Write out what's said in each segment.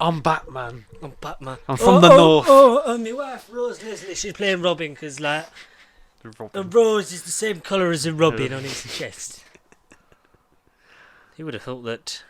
I'm Batman. I'm Batman. I'm from the north. My wife Rose Leslie, she's playing Robin because like Robin. Rose is the same colour as a Robin on his chest. Who would have thought that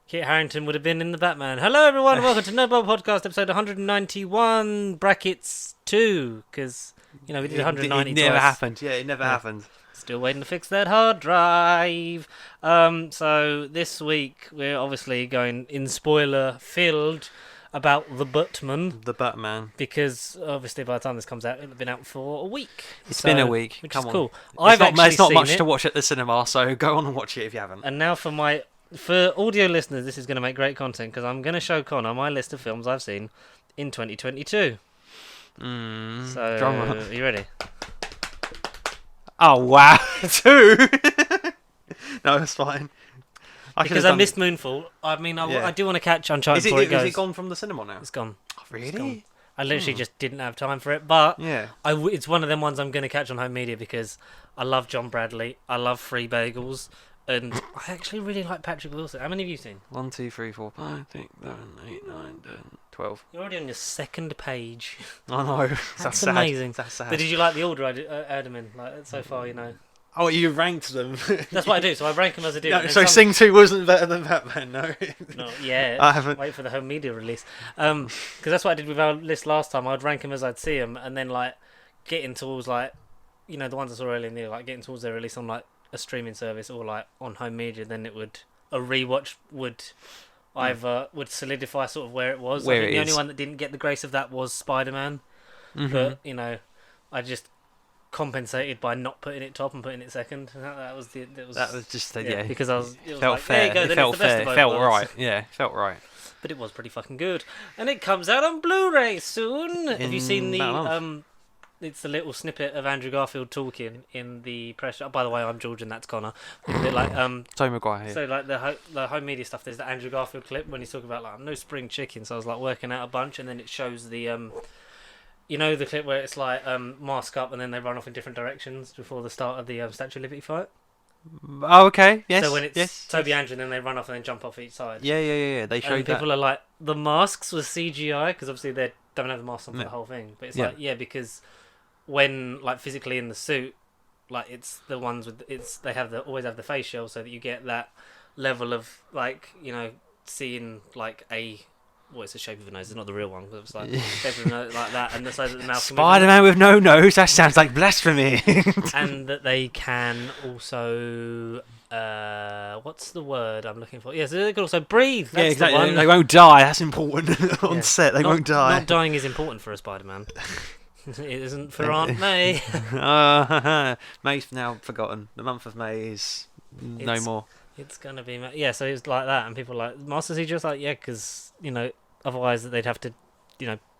Kit Harington would have been in the Batman? Hello everyone, welcome to No Bubble Podcast episode 191 brackets 2 because we did 190 It never twice. happened. Yeah, it never happened. Still waiting to fix that hard drive. So this week we're obviously going in spoiler filled about the Batman. The Batman. Because obviously by the time this comes out, it'll have been out for a week. It's been a week. Which Come is on. cool. It's not much seen to watch at the cinema, so go on and watch it if you haven't. And now for audio listeners, this is going to make great content because I'm going to show Connor my list of films I've seen in 2022. So, drama. are you ready? Oh wow, 2. No, it's fine. Because I missed Moonfall. I mean, I do want to catch Uncharted before it goes. Is it gone from the cinema now? It's gone. Oh, really? It's gone. I literally just didn't have time for it, but Yeah. it's one of them ones I'm going to catch on home media because I love John Bradley, I love Free Bagels, and I actually really like Patrick Wilson. How many have you seen? 1, 2, 3, 4, 5, 6, 7, 8, 9, 10, 12. You're already on your second page. I know. That's sad. amazing. That's sad. But did you like the order I had them in? Like so far, Oh, you ranked them. That's what I do. So I rank them as I do. No, and so then Sing 2 wasn't better than Batman, no? Not yet. I haven't. Wait for the home media release. Because that's what I did with our list last time. I'd rank them as I'd see them, and then getting towards the ones I saw earlier in the year, getting towards their release on a streaming service or on home media. Then a rewatch would either would solidify sort of where it was. I think the only one that didn't get the grace of that was Spider-Man. But I just compensated by not putting it top and putting it second. That was just because I was it felt There fair. you go, It then felt it's the best fair. of both It felt worlds. right. Yeah, it felt right. But it was pretty fucking good, and it comes out on Blu-ray soon. Have you seen the it's the little snippet of Andrew Garfield talking in the press. Oh, by the way, I'm George and that's Connor. Tobey Maguire. So the home media stuff. There's the Andrew Garfield clip when he's talking about I'm no spring chicken. So I was working out a bunch, and then it shows the the clip where it's mask up and then they run off in different directions before the start of the Statue of Liberty fight. Oh, okay. Yes. So when it's yes, Toby Andrew, and then they run off and then jump off each side. Yeah. They showed and people are the masks were CGI because obviously they don't have the masks on for the whole thing. But it's because when physically in the suit, it's the ones with they always have the face shield so that you get that level of seeing it's the shape of a nose. It's not the real one. But it's shape of a nose like that, and so that the mouth. Spider-Man with no nose. That sounds like blasphemy. And that they can also. What's the word I'm looking for? Yeah, so they can also breathe. That's exactly. The one. They won't die. That's important on set. They won't die. Not dying is important for a Spider-Man. It isn't for Aunt May. May's now forgotten. The month of May is no more. It's gonna be so it's like that, and people are Masters. He just because otherwise they'd have to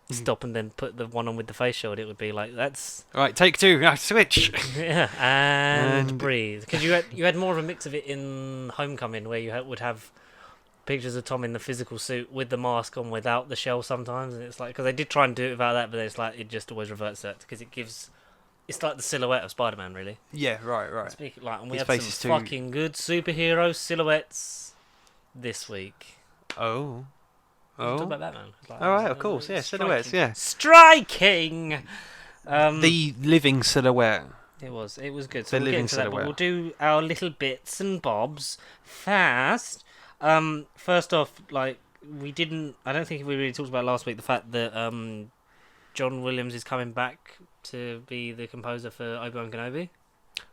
stop and then put the one on with the face shield. It would be that's All right. Take 2. Now switch. and breathe, because you had more of a mix of it in Homecoming where you would have pictures of Tom in the physical suit with the mask on without the shell sometimes, and it's because they did try and do it without that, but it's it just always reverts that because it's like the silhouette of Spider-Man, really. Yeah, right. And we have some fucking good superhero silhouettes this week. Oh. Talk about Batman. All right, of course, yeah, silhouettes, yeah. Striking! The living silhouette. It was good. So The we'll get living into that, but silhouette. we'll do our little bits and bobs fast. First off, I don't think we really talked about last week the fact that John Williams is coming back to be the composer for Obi-Wan Kenobi.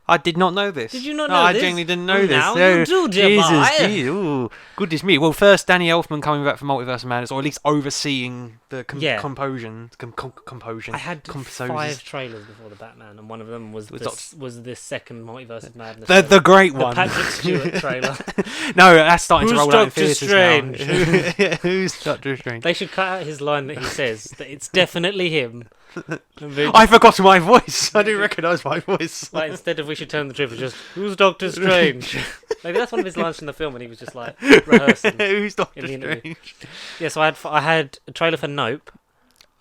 I did not know this. Did you not no, know I this? genuinely didn't know this. Now you do, Jesus, Jedi. ooh, goodness me. Well, first, Danny Elfman coming back from Multiverse of Madness, or at least overseeing the composition. I had composers. 5 trailers before the Batman, and one of them was this second Multiverse of Madness. The great the one. Patrick Stewart trailer. No, that's starting to Who's roll out in Doctor theatres Strange? now. Yeah, who's Doctor Strange? They should cut out his line that he says that it's definitely him. I forgot my voice. I didn't recognise my voice. Instead of we should turn the trip, just who's Doctor Strange? Maybe that's one of his lines from the film when he was just rehearsing. Who's Doctor in the interview. Strange? Yeah, so I had a trailer for Nope.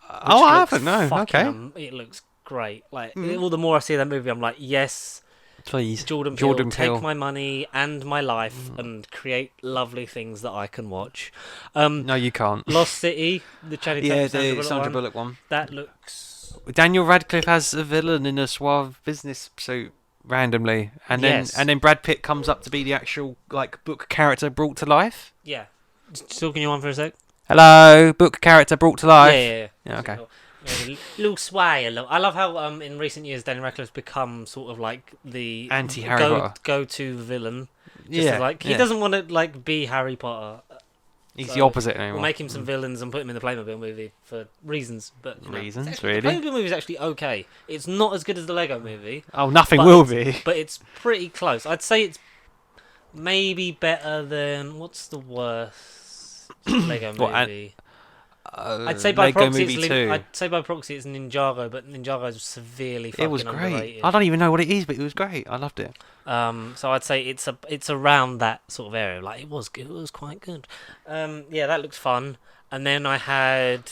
Oh, I haven't. No, okay. It looks great. All the more I see that movie, I'm yes, Please. Jordan Peele, take my money and my life and create lovely things that I can watch. No, you can't. Lost City, the Channing Tatum, the Sandra Bullock one. That looks... Daniel Radcliffe has a villain in a suave business suit randomly, and then Brad Pitt comes up to be the actual like book character brought to life. Yeah. Talking you on for a sec. Hello, book character brought to life. Yeah, okay. Luke Swire. I love how in recent years Daniel Radcliffe's become sort of like the anti-Harry Potter go-to villain. He doesn't want to like be Harry Potter. He's the opposite anymore. We'll make him some villains and put him in the Playmobil movie for reasons. But reasons, really? The Playmobil movie is actually okay. It's not as good as the Lego movie. Oh, nothing will be. But it's pretty close. I'd say it's maybe better than... What's the worst Lego movie? I'd say by proxy it's Ninjago, but Ninjago is severely fucking underrated. It was great. I don't even know what it is, but it was great. I loved it. So I'd say it's around that sort of area. Like it was quite good. Yeah, that looks fun. And then I had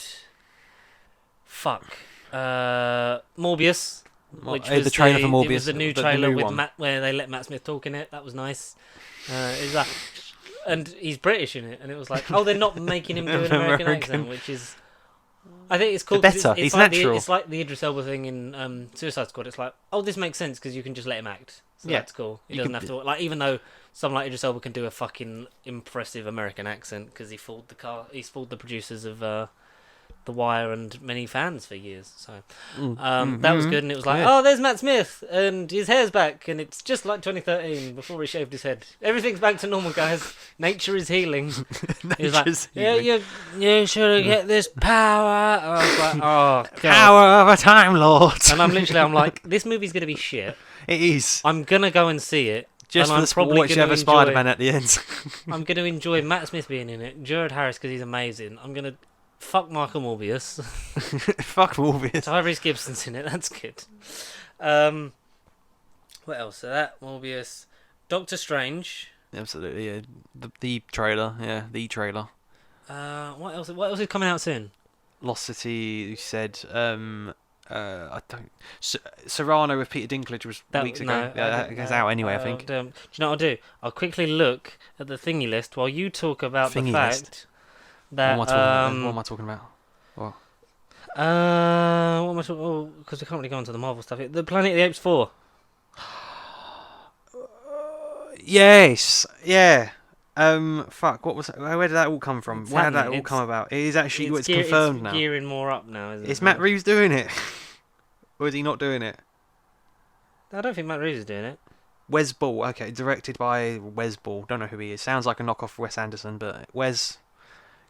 Morbius, which was the trailer for Morbius. It was the new trailer with Matt, where they let Matt Smith talk in it. That was nice. And he's British in it, and it was like, oh, they're not making him do an American accent, which is, I think it's cool. Better, it's like natural. It's like the Idris Elba thing in Suicide Squad. It's like, oh, this makes sense because you can just let him act. So that's cool. He doesn't have to like, even though someone like Idris Elba can do a fucking impressive American accent because he fooled the producers of The Wire and many fans for years. So that was good, and it was like, oh, there's Matt Smith, and his hair's back, and it's just like 2013 before he shaved his head. Everything's back to normal, guys. Nature is healing. He was like, yeah, you should get this power. And I was like, oh, God. Power of a Time Lord. And I'm like, this movie's gonna be shit. It is. I'm gonna go and see it. Just for the whichever Spider-Man at the end. I'm gonna enjoy Matt Smith being in it, Jared Harris because he's amazing. I'm gonna fuck Michael Morbius. Fuck Morbius. Tyrese Gibson's in it. That's good. What else? So that Morbius, Doctor Strange. Absolutely, yeah. The trailer, yeah, the trailer. What else? What else is coming out soon? Lost City. You said. I don't. Serrano with Peter Dinklage was weeks ago. That goes out anyway. I think. Do you know what I'll do? I'll quickly look at the thingy list while you talk about the fact. That, what am I talking about? What? What am I talking? Oh, because we can't really go into the Marvel stuff. The Planet of the Apes 4. Yes. Yeah. Fuck. What was? Where did that all come from? Where did that all come about? It is actually. It's confirmed now. It's gearing more up now, isn't it? Is Matt Reeves doing it, or is he not doing it? I don't think Matt Reeves is doing it. Wes Ball. Okay, directed by Wes Ball. Don't know who he is. Sounds like a knockoff Wes Anderson, but Wes.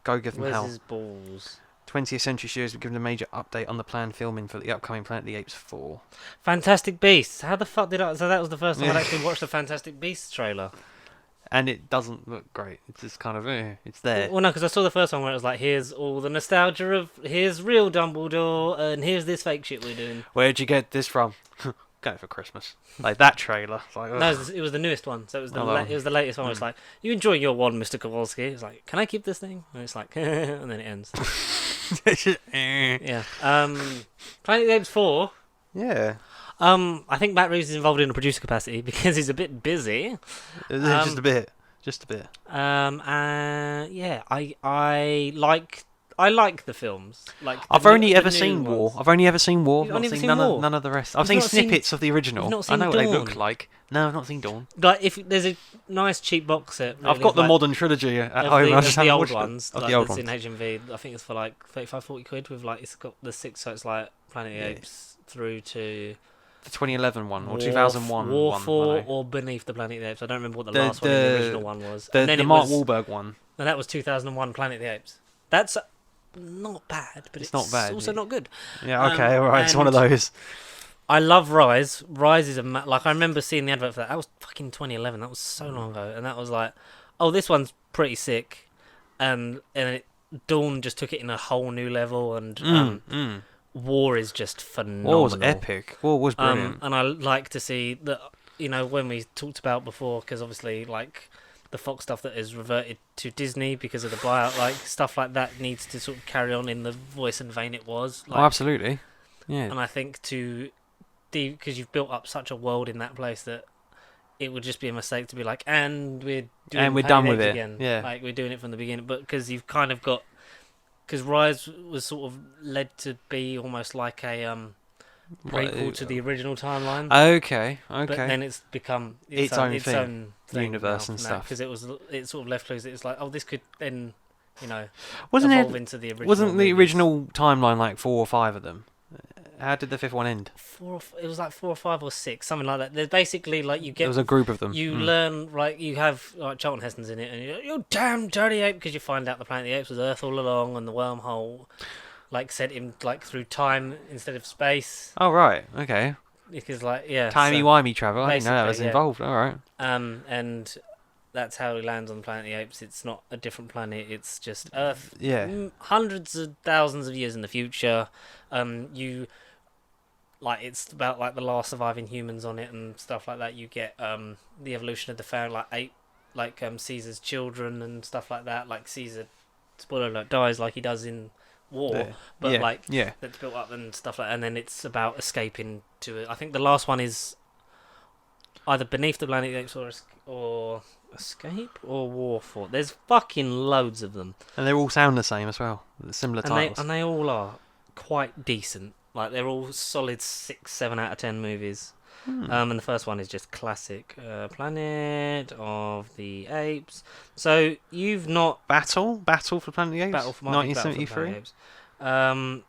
Go give them hell. Where's his balls? 20th Century Studios have given a major update on the planned filming for the upcoming Planet of the Apes 4. Fantastic Beasts. How the fuck did I... So that was the first time I'd actually watched the Fantastic Beasts trailer. And it doesn't look great. It's just kind of... it's there. Well, no, because I saw the first one where it was like, here's all the nostalgia of... Here's real Dumbledore, and here's this fake shit we're doing. Where'd you get this from? Got it for Christmas. Like that trailer. Like, no, it was the newest one. So it was it was the latest one. It's like, you enjoy your one, Mr. Kowalski. It's like, can I keep this thing? And it's like, and then it ends. Yeah. Planet of the Apes 4. Yeah. I think Matt Reeves is involved in a producer capacity because he's a bit busy. Just a bit. Yeah, I like the films. Like I've only ever seen War. I've only ever seen War. You've I've not seen none of the rest. I've seen snippets of the original. I know what they look like. No, I've not seen Dawn. Like if there's a nice cheap box set. Really, I've got the modern trilogy at home. Of the old ones. Of the old ones. In HMV. I think it's for like 35-40 quid with like it's got the 6, so it's like Planet of the Apes through to the 2011 one or 2001 War one, 4 or Beneath the Planet of the Apes. I don't remember what the last one, the original one was. The Mark Wahlberg one. And that was 2001 Planet of the Apes. That's not bad, but it's not bad. Also not good. Yeah, okay, alright, it's one of those. I love Rise. Rise is like, I remember seeing the advert for that. That was fucking 2011. That was so long ago. And that was like, oh, this one's pretty sick. And Dawn just took it in a whole new level. And War is just phenomenal. War was epic. War was brilliant. And I like to see that, when we talked about before, because obviously, like, the Fox stuff that is reverted to Disney because of the buyout, like stuff like that needs to sort of carry on in the voice and vein it was. Like, absolutely, yeah. And I think to because you've built up such a world in that place that it would just be a mistake to be like, and we're And we're Planet done of with the it. Apes again. Yeah. Like we're doing it from the beginning, but because you've kind of got, because Rise was sort of led to be almost like a prequel to the original timeline. Okay. But then it's become Its own thing. thing Universe now and from stuff. because it sort of left loose. It's like, oh, this could then, Wasn't evolve it? into the original. Wasn't the movies. original timeline like 4 or 5 of them? How did the 5th one end? It was like 4 or 5 or 6, something like that. There's basically like you There get was a group of them. you learn like you have like Charlton Heston's in it, and you're damn dirty ape because you find out the Planet of the Apes was Earth all along, and the wormhole like sent him like through time instead of space. Oh right, okay. Because like Timey-wimey travel. I didn't know that was basically, yeah. involved. All right. And that's how he lands on Planet of the Apes. It's not a different planet. It's just Earth. Yeah. Hundreds of thousands of years in the future. It's about like the last surviving humans on it and stuff like that. You get the evolution of the family, like ape, like Caesar's children and stuff like that. Like Caesar, spoiler alert, dies like he does in War, but that's built up and stuff like that. And then it's about escaping to it. I think the last one is either Beneath the Planet of the Apes or Escape or War for. There's fucking loads of them, And they all sound the same as well. Similar titles. and they all are quite decent. Like they're all solid 6, 7 out of 10 movies. And the first one is just classic. Planet of the Apes. So you've not Battle for Planet of the Apes. Battle for 1973. Apes.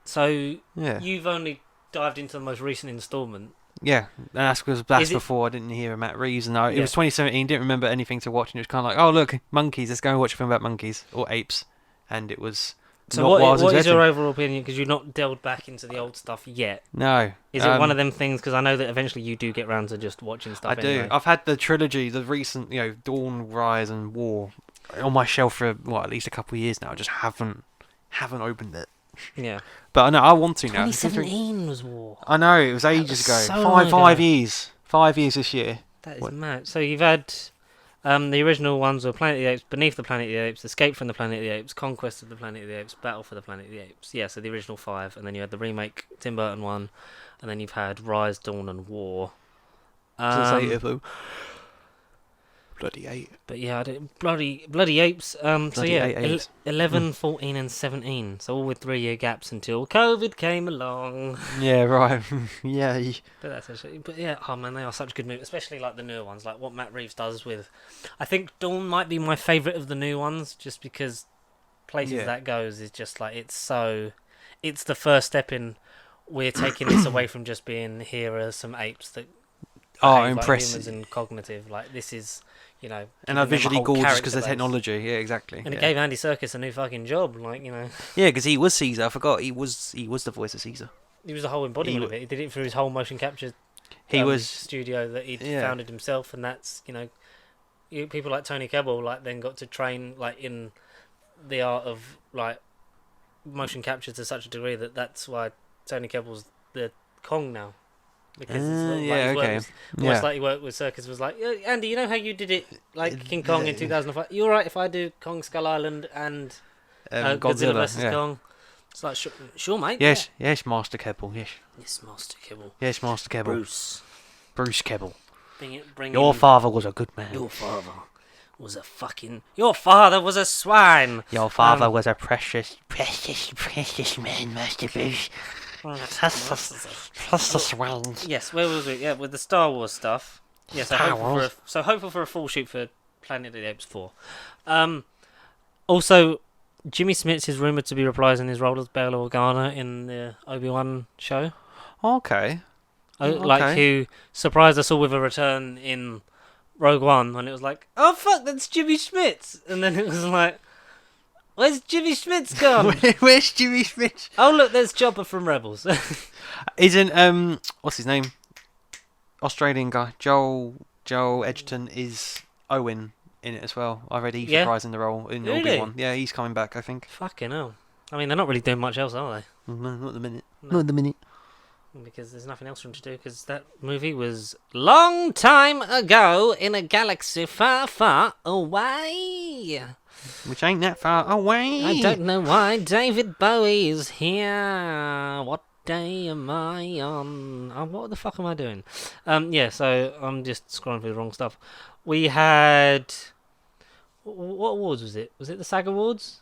So Yeah. you've only dived into the most recent instalment. Yeah, and that's because that's Is it- before I didn't hear Matt Reeves, and it Yeah. was 2017. Didn't remember anything to watch, and it was kind of like, oh look, monkeys. Let's go and watch a film about monkeys or apes, and it was. So not what I was is expecting. your overall opinion? Because you've not delved back into the old stuff yet. No. Is it one of them things? Because I know that eventually you do get round to just watching stuff. I do. Anyway. I've had the trilogy, the recent, Dawn, Rise, and War, on my shelf for at least a couple of years now. I just haven't opened it. Yeah. But I know I want to now. 2017 was War. I know it was ages was ago. so long Five ago. years. 5 years this year. That is What? mad. So you've had the original ones were Planet of the Apes, Beneath the Planet of the Apes, Escape from the Planet of the Apes, Conquest of the Planet of the Apes, Battle for the Planet of the Apes. Yeah, so the original 5, and then you had the remake Tim Burton one, and then you've had Rise, Dawn, and War. Since 8 of them. Bloody 8. But yeah, bloody apes. So Bloody yeah, 8 apes. 11, 14, and 17. So all with 3-year gaps until COVID came along. Yeah, right. Yay. But that's actually, but yeah, oh man, they are such good movies, especially like the newer ones, like what Matt Reeves does with. I think Dawn might be my favourite of the new ones, just because places that goes is just like it's the first step in. We're taking this away from just being here are some apes that Oh, behave like impressive. humans and cognitive. Like this is, And are giving them a visually whole gorgeous character because of base. technology. Yeah, exactly. And yeah. it gave Andy Serkis a new fucking job, Yeah, because he was Caesar. I forgot he was the voice of Caesar. He was the whole embodiment He of it. He did it through his whole motion capture He was studio that he'd yeah. founded himself, and that's people like Tony Kebbell then got to train in the art of motion capture to such a degree that's why Tony Kebbell's the Kong now. Because almost like he worked with Circus was like, yeah, Andy, you know how you did it like King Kong in 2005? You're right if I do Kong Skull Island and Godzilla vs Kong. It's like sure mate. Yes, yes, Master Kebbell. Yes, Master Kebbell. Yes, Master Kebbell. Bruce Kebbell. Bring Your father was a good man. Your father was a fucking. Your father was a swine. Your father was a precious man, Master Bruce. Plus the swans. Yes, where was it? Yeah, with the Star Wars stuff. Yes, so hopeful for a full shoot for Planet of the Apes 4. Also, Jimmy Smits is rumoured to be reprising his role as Bail Organa in the Obi-Wan show. Okay. Like who surprised us all with a return in Rogue One, and it was like, oh fuck, that's Jimmy Smits, and then it was like, where's Jimmy Smits gone? Where's Jimmy Smits? Oh look, there's Chopper from Rebels. Isn't what's his name? Australian guy Joel Edgerton is Owen in it as well. I read he's reprising the role in Really? Obi-Wan. Yeah, he's coming back, I think. Fucking hell. I mean, they're not really doing much else, are they? No, not at the minute. No. Not at the minute. Because there's nothing else for him to do, because that movie was long time ago in a galaxy far, far away. Which ain't that far away. I don't know why David Bowie is here. What day am I on? Oh, what the fuck am I doing? Yeah, so I'm just scrolling through the wrong stuff. We had... What awards was it? Was it the SAG Awards?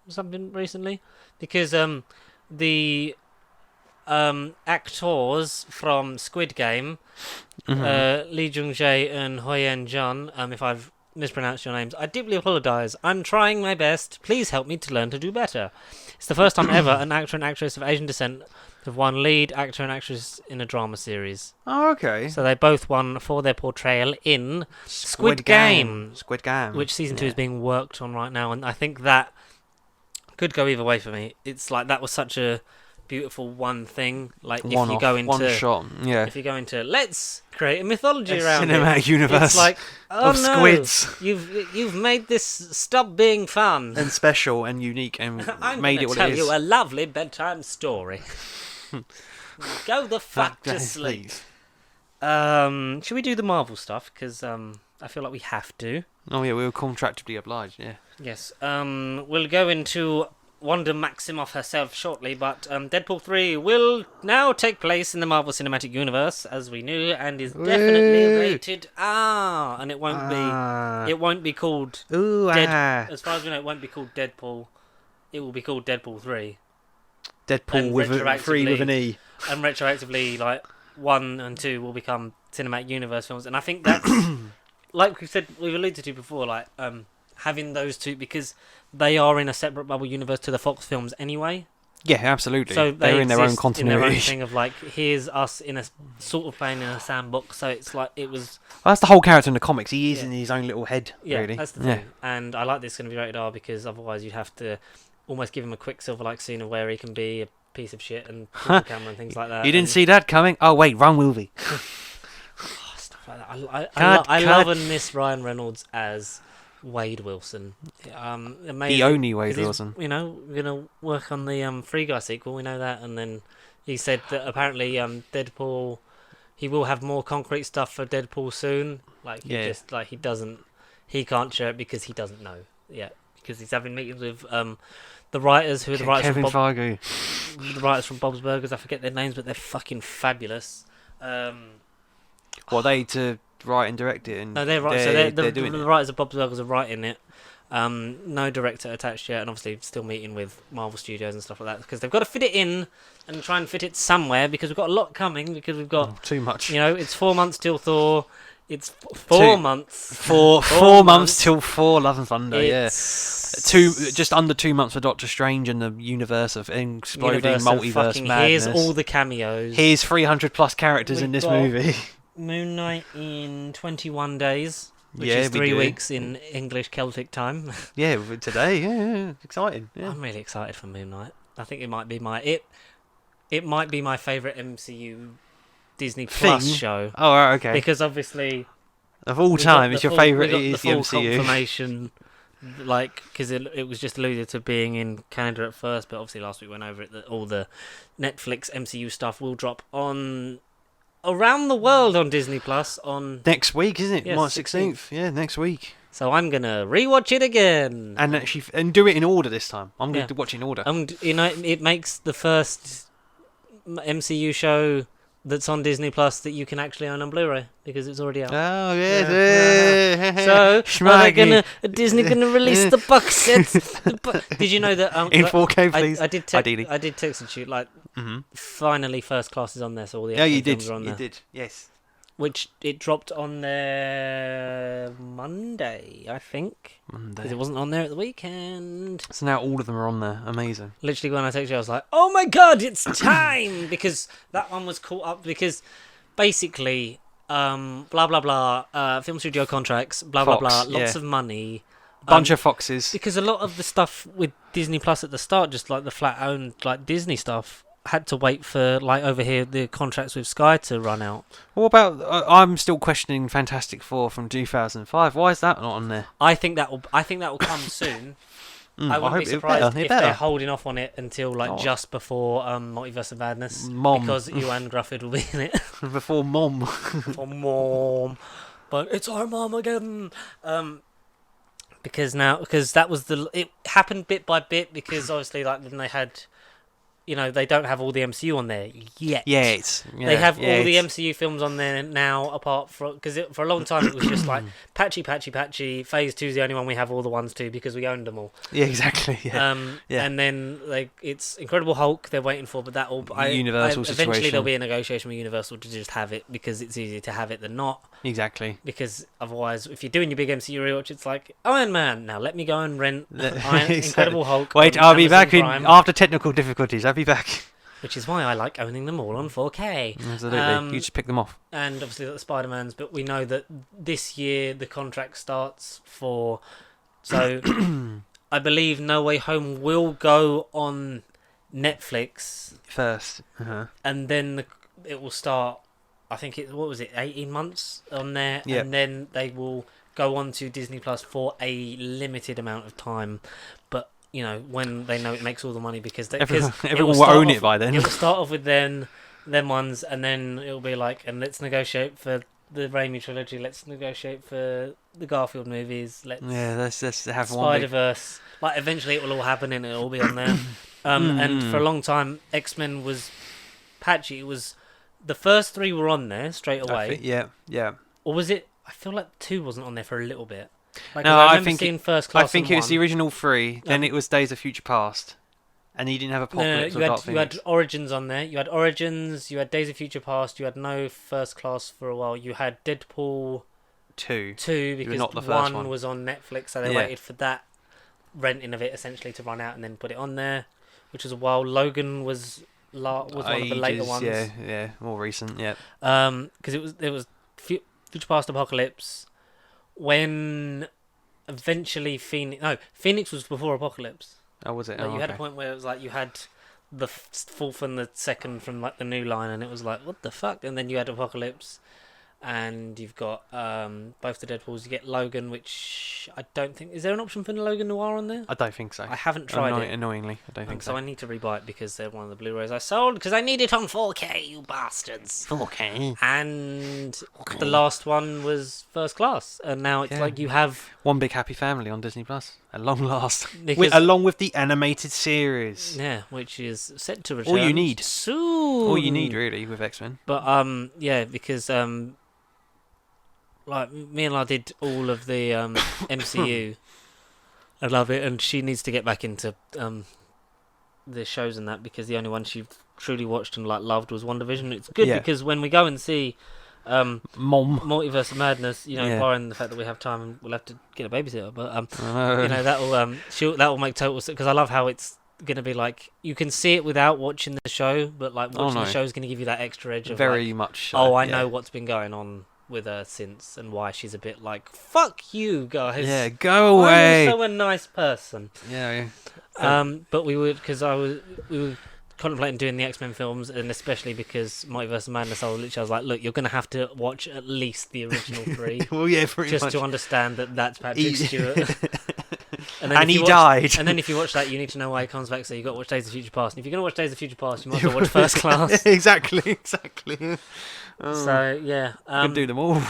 Something recently? Because the actors from Squid Game, Lee Jung Jae and Hoyen Jun, if I've mispronounced your names, I deeply apologise. I'm trying my best. Please help me to learn to do better. It's the first time ever an actor and actress of Asian descent have won lead actor and actress in a drama series. Oh, okay. So they both won for their portrayal in Squid Game. Squid Game. Which season 2 is being worked on right now, and I think that could go either way for me. It's like that was such a beautiful one thing. Like if you go into one shot, yeah. If you go into let's create a mythology around cinematic it, universe. It's like of squids. You've made this stop being fun and special and unique and I'm made it what tell it is. you a lovely bedtime story. Go the fuck to sleep. Should we do the Marvel stuff? Because I feel like we have to. Oh yeah, we were contractually obliged. Yeah. Yes. We'll go into Wanda Maximoff herself shortly, but Deadpool 3 will now take place in the Marvel Cinematic Universe, as we knew, and is definitely rated R. And it won't be called as far as we know, it won't be called Deadpool. It will be called Deadpool 3. Deadpool with a 3 with an E. And retroactively, like 1 and 2 will become Cinematic Universe films, and I think that's like we said, we've alluded to before, like having those two, because they are in a separate bubble universe to the Fox films anyway. Yeah, absolutely. So they're in their own continuity. In their own thing of like, here's us in a sort of playing in a sandbox. So it's like it was. Well, that's the whole character in the comics. He is in his own little head. Yeah, really. That's the thing. And I like this going to be rated R because otherwise you'd have to almost give him a Quicksilver-like scene of where he can be a piece of shit and pull the camera and things like that. You didn't see that coming? Oh wait, Ron Wilby. Stuff like that. I love and miss Ryan Reynolds as Wade Wilson. The only Wade Wilson. You know, we're gonna work on the Free Guy sequel. We know that, and then he said that apparently Deadpool, he will have more concrete stuff for Deadpool soon. Like he can't share it because he doesn't know yet, because he's having meetings with the writers who are the writers Kevin Feige. The writers from Bob's Burgers. I forget their names, but they're fucking fabulous. They to write and direct it? And no, they're right. They're doing the writers of Bob's Burgers are writing it. No director attached yet, and obviously still meeting with Marvel Studios and stuff like that, because they've got to fit it in and try and fit it somewhere, because we've got a lot coming, because we've got too much. You know, it's 4 months till Thor. It's 4 months. Four months till Thor: Love and Thunder. Just under 2 months for Doctor Strange and the universe of exploding multiverse madness. Here's all the cameos. Here's 300 plus characters in this movie. Moon Knight in 21 days. Which is 3 weeks in English Celtic time. Yeah, today. Yeah, exciting. Yeah. I'm really excited for Moon Knight. I think it might be my favourite MCU Disney Plus show. Oh, right, okay. Because obviously, of all time, it's your favourite. It is the MCU. Confirmation, like, because it was just alluded to being in Canada at first, but obviously last week went over it that all the Netflix MCU stuff will drop on around the world on Disney Plus on next week, isn't it? Yeah, March 16th. Yeah, next week. So I'm gonna rewatch it again and do it in order this time. I'm going to watch it in order. You know, it makes the first MCU show that's on Disney Plus that you can actually own on Blu-ray, because it's already out. Oh yes. So are Disney gonna release the box sets? Did you know that in 4K, please? I did text and shoot like. Mm-hmm. Finally, First Class is on there, so all the films are on there. You did, yes. Which it dropped on there Monday, I think. Because it wasn't on there at the weekend. So now all of them are on there. Amazing. Literally, when I texted you, I was like, "Oh my god, it's time!" Because that one was caught up. Because basically, blah blah blah, film studio contracts, blah Fox, blah blah, lots of money. Bunch of Foxes. Because a lot of the stuff with Disney Plus at the start, just like the flat owned like Disney stuff, had to wait for, like, over here, the contracts with Sky to run out. What about I'm still questioning Fantastic Four from 2005. Why is that not on there? I think that will come soon. I wouldn't be surprised if they're holding off on it until just before Multiverse of Madness, because Ewan Grufford will be in it. Before Mom. Before Mom. But it's our mom again. Because that was it happened bit by bit, because obviously, like, then they had they don't have all the MCU on there yet. They have all the MCU films on there now, apart from because for a long time it was just like patchy. Phase 2's the only one we have all the ones to because we owned them all. Yeah, exactly. Yeah. And then it's Incredible Hulk they're waiting for, but that all Universal situation. Eventually there'll be a negotiation with Universal to just have it because it's easier to have it than not. Exactly. Because otherwise, if you're doing your big MCU rewatch, it's like Iron Man. Now let me go and rent Exactly. Incredible Hulk. Wait, I'll be back after technical difficulties. I'll be back. Which is why I like owning them all on 4K. Absolutely. You just pick them off. And obviously the Spider-Mans, but we know that this year the contract starts for... So I believe No Way Home will go on Netflix. First. And then it will start, I think, 18 months on there? Yep. And then they will go on to Disney Plus for a limited amount of time. But when they know it makes all the money because everyone will own it by then. It will start off with them ones, and then it'll be like, and let's negotiate for the Raimi trilogy. Let's negotiate for the Garfield movies. Let's have Spider-Verse. Like eventually it will all happen and it'll all be on there. And for a long time, X-Men was patchy. It was the first 3 were on there straight away. Yeah. Or was it? I feel like 2 wasn't on there for a little bit. No, I think First Class. I think it was the original 3. Then it was Days of Future Past, and you didn't have Apocalypse or Dark Phoenix. You had Origins on there. You had Origins. You had Days of Future Past. You had no First Class for a while. You had Deadpool 2 because not the first one was on Netflix, so they waited for that renting of it essentially to run out and then put it on there, which was a while. Logan was one of the later ones. Yeah, more recent. Yeah. Because it was Future Past, Apocalypse. When eventually Phoenix was before Apocalypse. Oh, was it? You had a point where it was like you had the 4th and the 2nd from like the new line, and it was like, what the fuck? And then you had Apocalypse, and you've got both the Deadpools. You get Logan, which I don't think... Is there an option for the Logan Noir on there? I don't think so. I haven't tried it. Annoyingly, I don't think so. So I need to rebuy it because they're one of the Blu-rays I sold because I need it on 4K, you bastards. 4K. And the last one was First Class, and now it's like you have... One Big Happy Family on Disney Plus, at long last. Along with the animated series. Yeah, which is set to return All you need. soon. All you need, really, with X-Men. But, because... like me and I did all of the MCU. I love it, and she needs to get back into the shows and that because the only one she truly watched and loved was WandaVision. It's good because when we go and see Multiverse of Madness, barring the fact that we have time and we'll have to get a babysitter, but that'll make total sense because I love how it's gonna be like you can see it without watching the show, but like watching the show is gonna give you that extra edge of very much. I know what's been going on with her since and why she's a bit like fuck you guys. Yeah, go away. I'm so a nice person. Yeah. But we were contemplating doing the X-Men films, and especially because Multiverse of Madness, I was like, look, you're going to have to watch at least the original 3. Well, yeah, pretty just much. to understand that that's Patrick Stewart. And he died. And then if you watch that, you need to know why he comes back, so you've got to watch Days of Future Past. And if you're going to watch Days of Future Past, you might as well watch First Class. Exactly. So, yeah. You can do them all.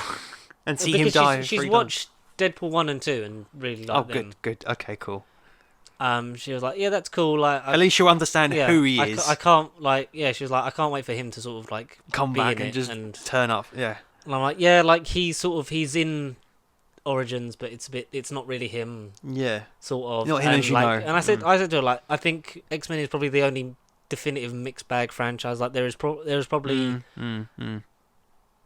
And see him die. She's watched Deadpool 1 and 2 and really liked them. Good. Okay, cool. She was like, yeah, that's cool. Like, at least you'll understand who he is. I can't, she was like, I can't wait for him to sort of, like, come be back in and just and turn up, yeah. And I'm like, yeah, like, he's in Origins, but it's not really him. Yeah. Sort of. Not him as you know. And I said to her, like, I think X-Men is probably the only definitive mixed bag franchise. Like, there is probably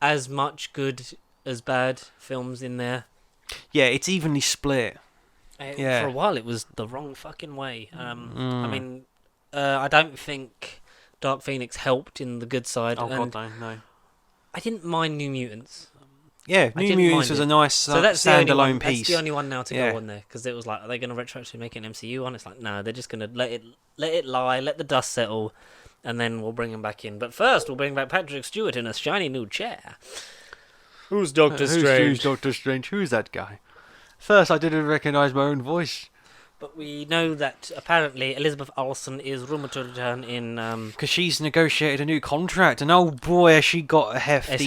as much good as bad films in there. Yeah, it's evenly split. For a while, it was the wrong fucking way. I mean, I don't think Dark Phoenix helped in the good side. Oh, God, no. I didn't mind New Mutants. Yeah, New Mutants was a nice standalone piece. That's the only one now to go on there, because it was like, are they going to retroactively make an MCU one? It's like, no, they're just going to let it lie, let the dust settle, and then we'll bring him back in. But first, we'll bring back Patrick Stewart in a shiny new chair. Who's Doctor Strange? Who's Doctor Strange? Who's that guy? First, I didn't recognise my own voice. But we know that apparently Elizabeth Olsen is rumoured to return in... Because she's negotiated a new contract, and oh boy, has she got a hefty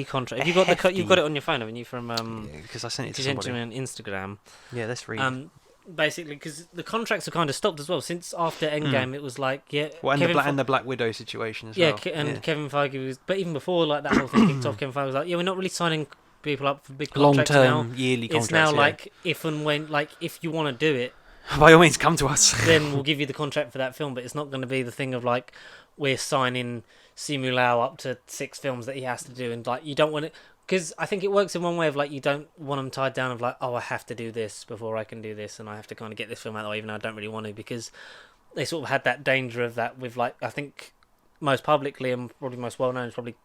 contract. Have you got you've got it on your phone, haven't you? From because I sent it to somebody. somebody On Instagram. Yeah, let's read. basically, because the contracts are kind of stopped as well. Since after Endgame, it was like, and the Black Widow situation as well. Kevin Feige was, but even before like that whole thing kicked off, Kevin Feige was like, we're not really signing people up for big contracts long-term, now. yearly contracts. It's now like if and when, like if you want to do it, by all means, come to us. then we'll give you the contract for that film. But it's not going to be the thing of like we're signing Simu Liu up to 6 films that he has to do, and like you don't want it. Because I think it works in one way of like you don't want them tied down of like, oh, I have to do this before I can do this, and I have to kind of get this film out of the way, even though I don't really want to, because they sort of had that danger of that with like, I think most publicly and probably most well known is probably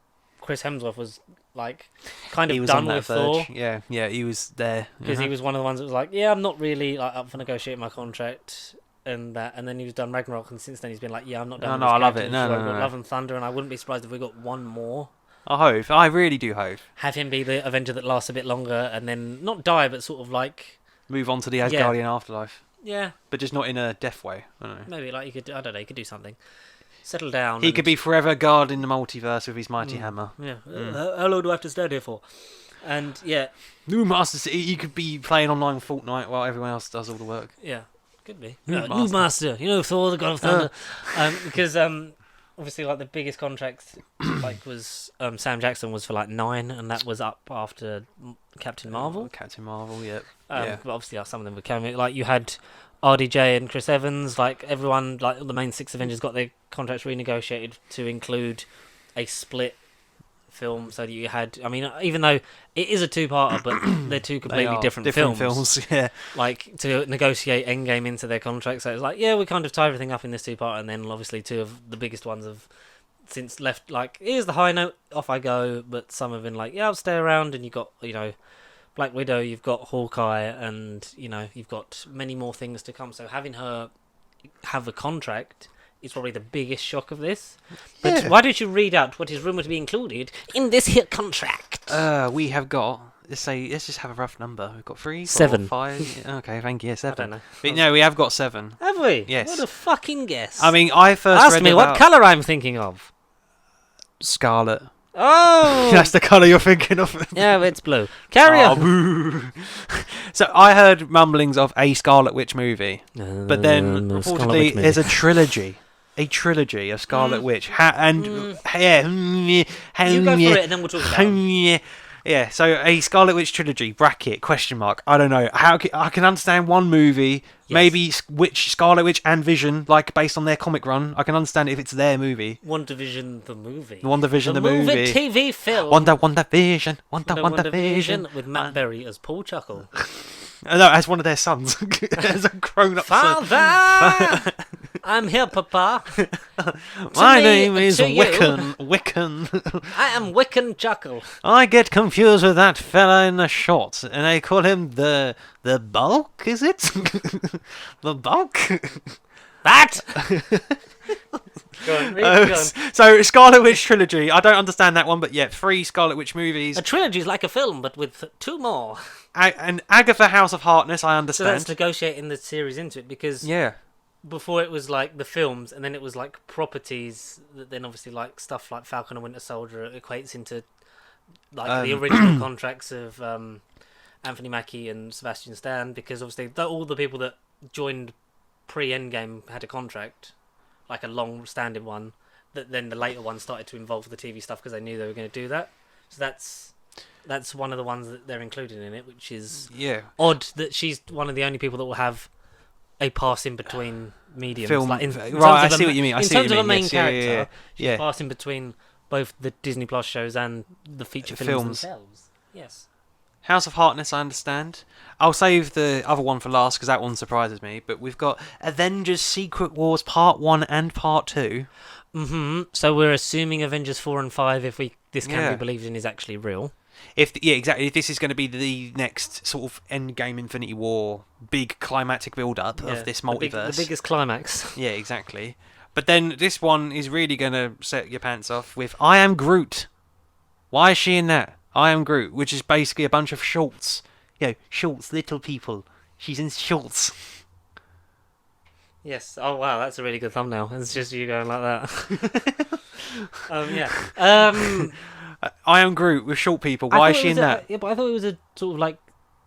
Chris Hemsworth was like kind of done with Thor. Yeah, he was there because he was one of the ones that was like, yeah, I'm not really like up for negotiating my contract and that, and then he was done Ragnarok, and since then he's been like, yeah, I'm not done. No, I love it. No. Love and Thunder, and I wouldn't be surprised if we got one more. I really do hope. Have him be the Avenger that lasts a bit longer and then not die, but sort of like... move on to the Asgardian afterlife. Yeah. But just not in a death way. I don't know. Maybe, like, you could, I don't know, you could do something. Settle down. He could be forever guarding the multiverse with his mighty hammer. Yeah. How long do I have to stand here for? And, yeah. New Master, he could be playing online Fortnite while everyone else does all the work. Yeah, could be. New Master. You know, Thor, the God of Thunder. Because... obviously, like the biggest contract, like was Sam Jackson was for like 9, and that was up after Captain Marvel. Captain Marvel, yeah. But obviously, like, some of them were coming. Like you had RDJ and Chris Evans. Like everyone, like the main 6 Avengers got their contracts renegotiated to include a split film, so that you had. I mean, even though it is a 2-parter, but they're 2 completely different films. Yeah. Like to negotiate Endgame into their contract, so it's like, yeah, we kind of tie everything up in this 2-part, and then obviously 2 of the biggest ones have since left. Like, here's the high note, off I go. But some have been like, yeah, I'll stay around, and you got Black Widow, you've got Hawkeye, and you've got many more things to come. So having her have a contract is probably the biggest shock of this. But why don't you read out what is rumoured to be included in this here contract? We have got, let's just have a rough number. We've got 3, 4, 7. 5. Okay, thank you. 7. I don't know. But no, we have got 7. Have we? Yes. What a fucking guess. I mean, I first ask read me what colour I'm thinking of. Scarlet. Oh! That's the colour you're thinking of. Yeah, it's blue. Carry on. So I heard mumblings of a Scarlet Witch movie. But then, unfortunately, there's a trilogy. A trilogy of Scarlet Witch. You go for it and then we'll talk about it. Yeah, so a Scarlet Witch trilogy, question mark. I don't know. I can understand one movie, maybe Scarlet Witch and Vision, like based on their comic run. I can understand it if it's their movie. WandaVision the movie. WandaVision the movie. TV film. WandaVision. WandaVision. With Matt Berry as Paul Chuckle. No, as one of their sons. As a grown-up son. Father! I'm here, Papa. My name is Wiccan. I am Wiccan Chuckle. I get confused with that fella in the shorts, and they call him the Bulk, is it? The Bulk? That! Go on. So, Scarlet Witch trilogy. I don't understand that one, but yeah, 3 Scarlet Witch movies. A trilogy is like a film, but with 2 more. And Agatha House of Harkness, I understand. So that's negotiating the series into it, because before it was like the films, and then it was like properties, that then obviously like stuff like Falcon and Winter Soldier equates into like the original contracts of Anthony Mackie and Sebastian Stan, because obviously all the people that joined pre-Endgame had a contract, like a long-standing one, that then the later ones started to involve the TV stuff because they knew they were going to do that. So that's one of the ones that they're included in it, which is odd that she's one of the only people that will have a pass in between mediums. Film, like I see what you mean. In terms of a main character, she's passing between both the Disney Plus shows and the feature films themselves. Yes. House of Harkness, I understand. I'll save the other one for last because that one surprises me. But we've got Avengers Secret Wars Part 1 and Part 2. So we're assuming Avengers 4 and 5, if this can be believed in, is actually real. Exactly. If this is going to be the next sort of Endgame Infinity War big climactic build-up of this multiverse. The biggest climax. Yeah, exactly. But then this one is really going to set your pants off with I Am Groot. Why is she in that? I Am Groot, which is basically a bunch of shorts. Shorts, little people. She's in shorts. Yes. Oh, wow, that's a really good thumbnail. It's just you going like that. I Am Groot with short people. Why is she in that? Yeah, but I thought it was a sort of like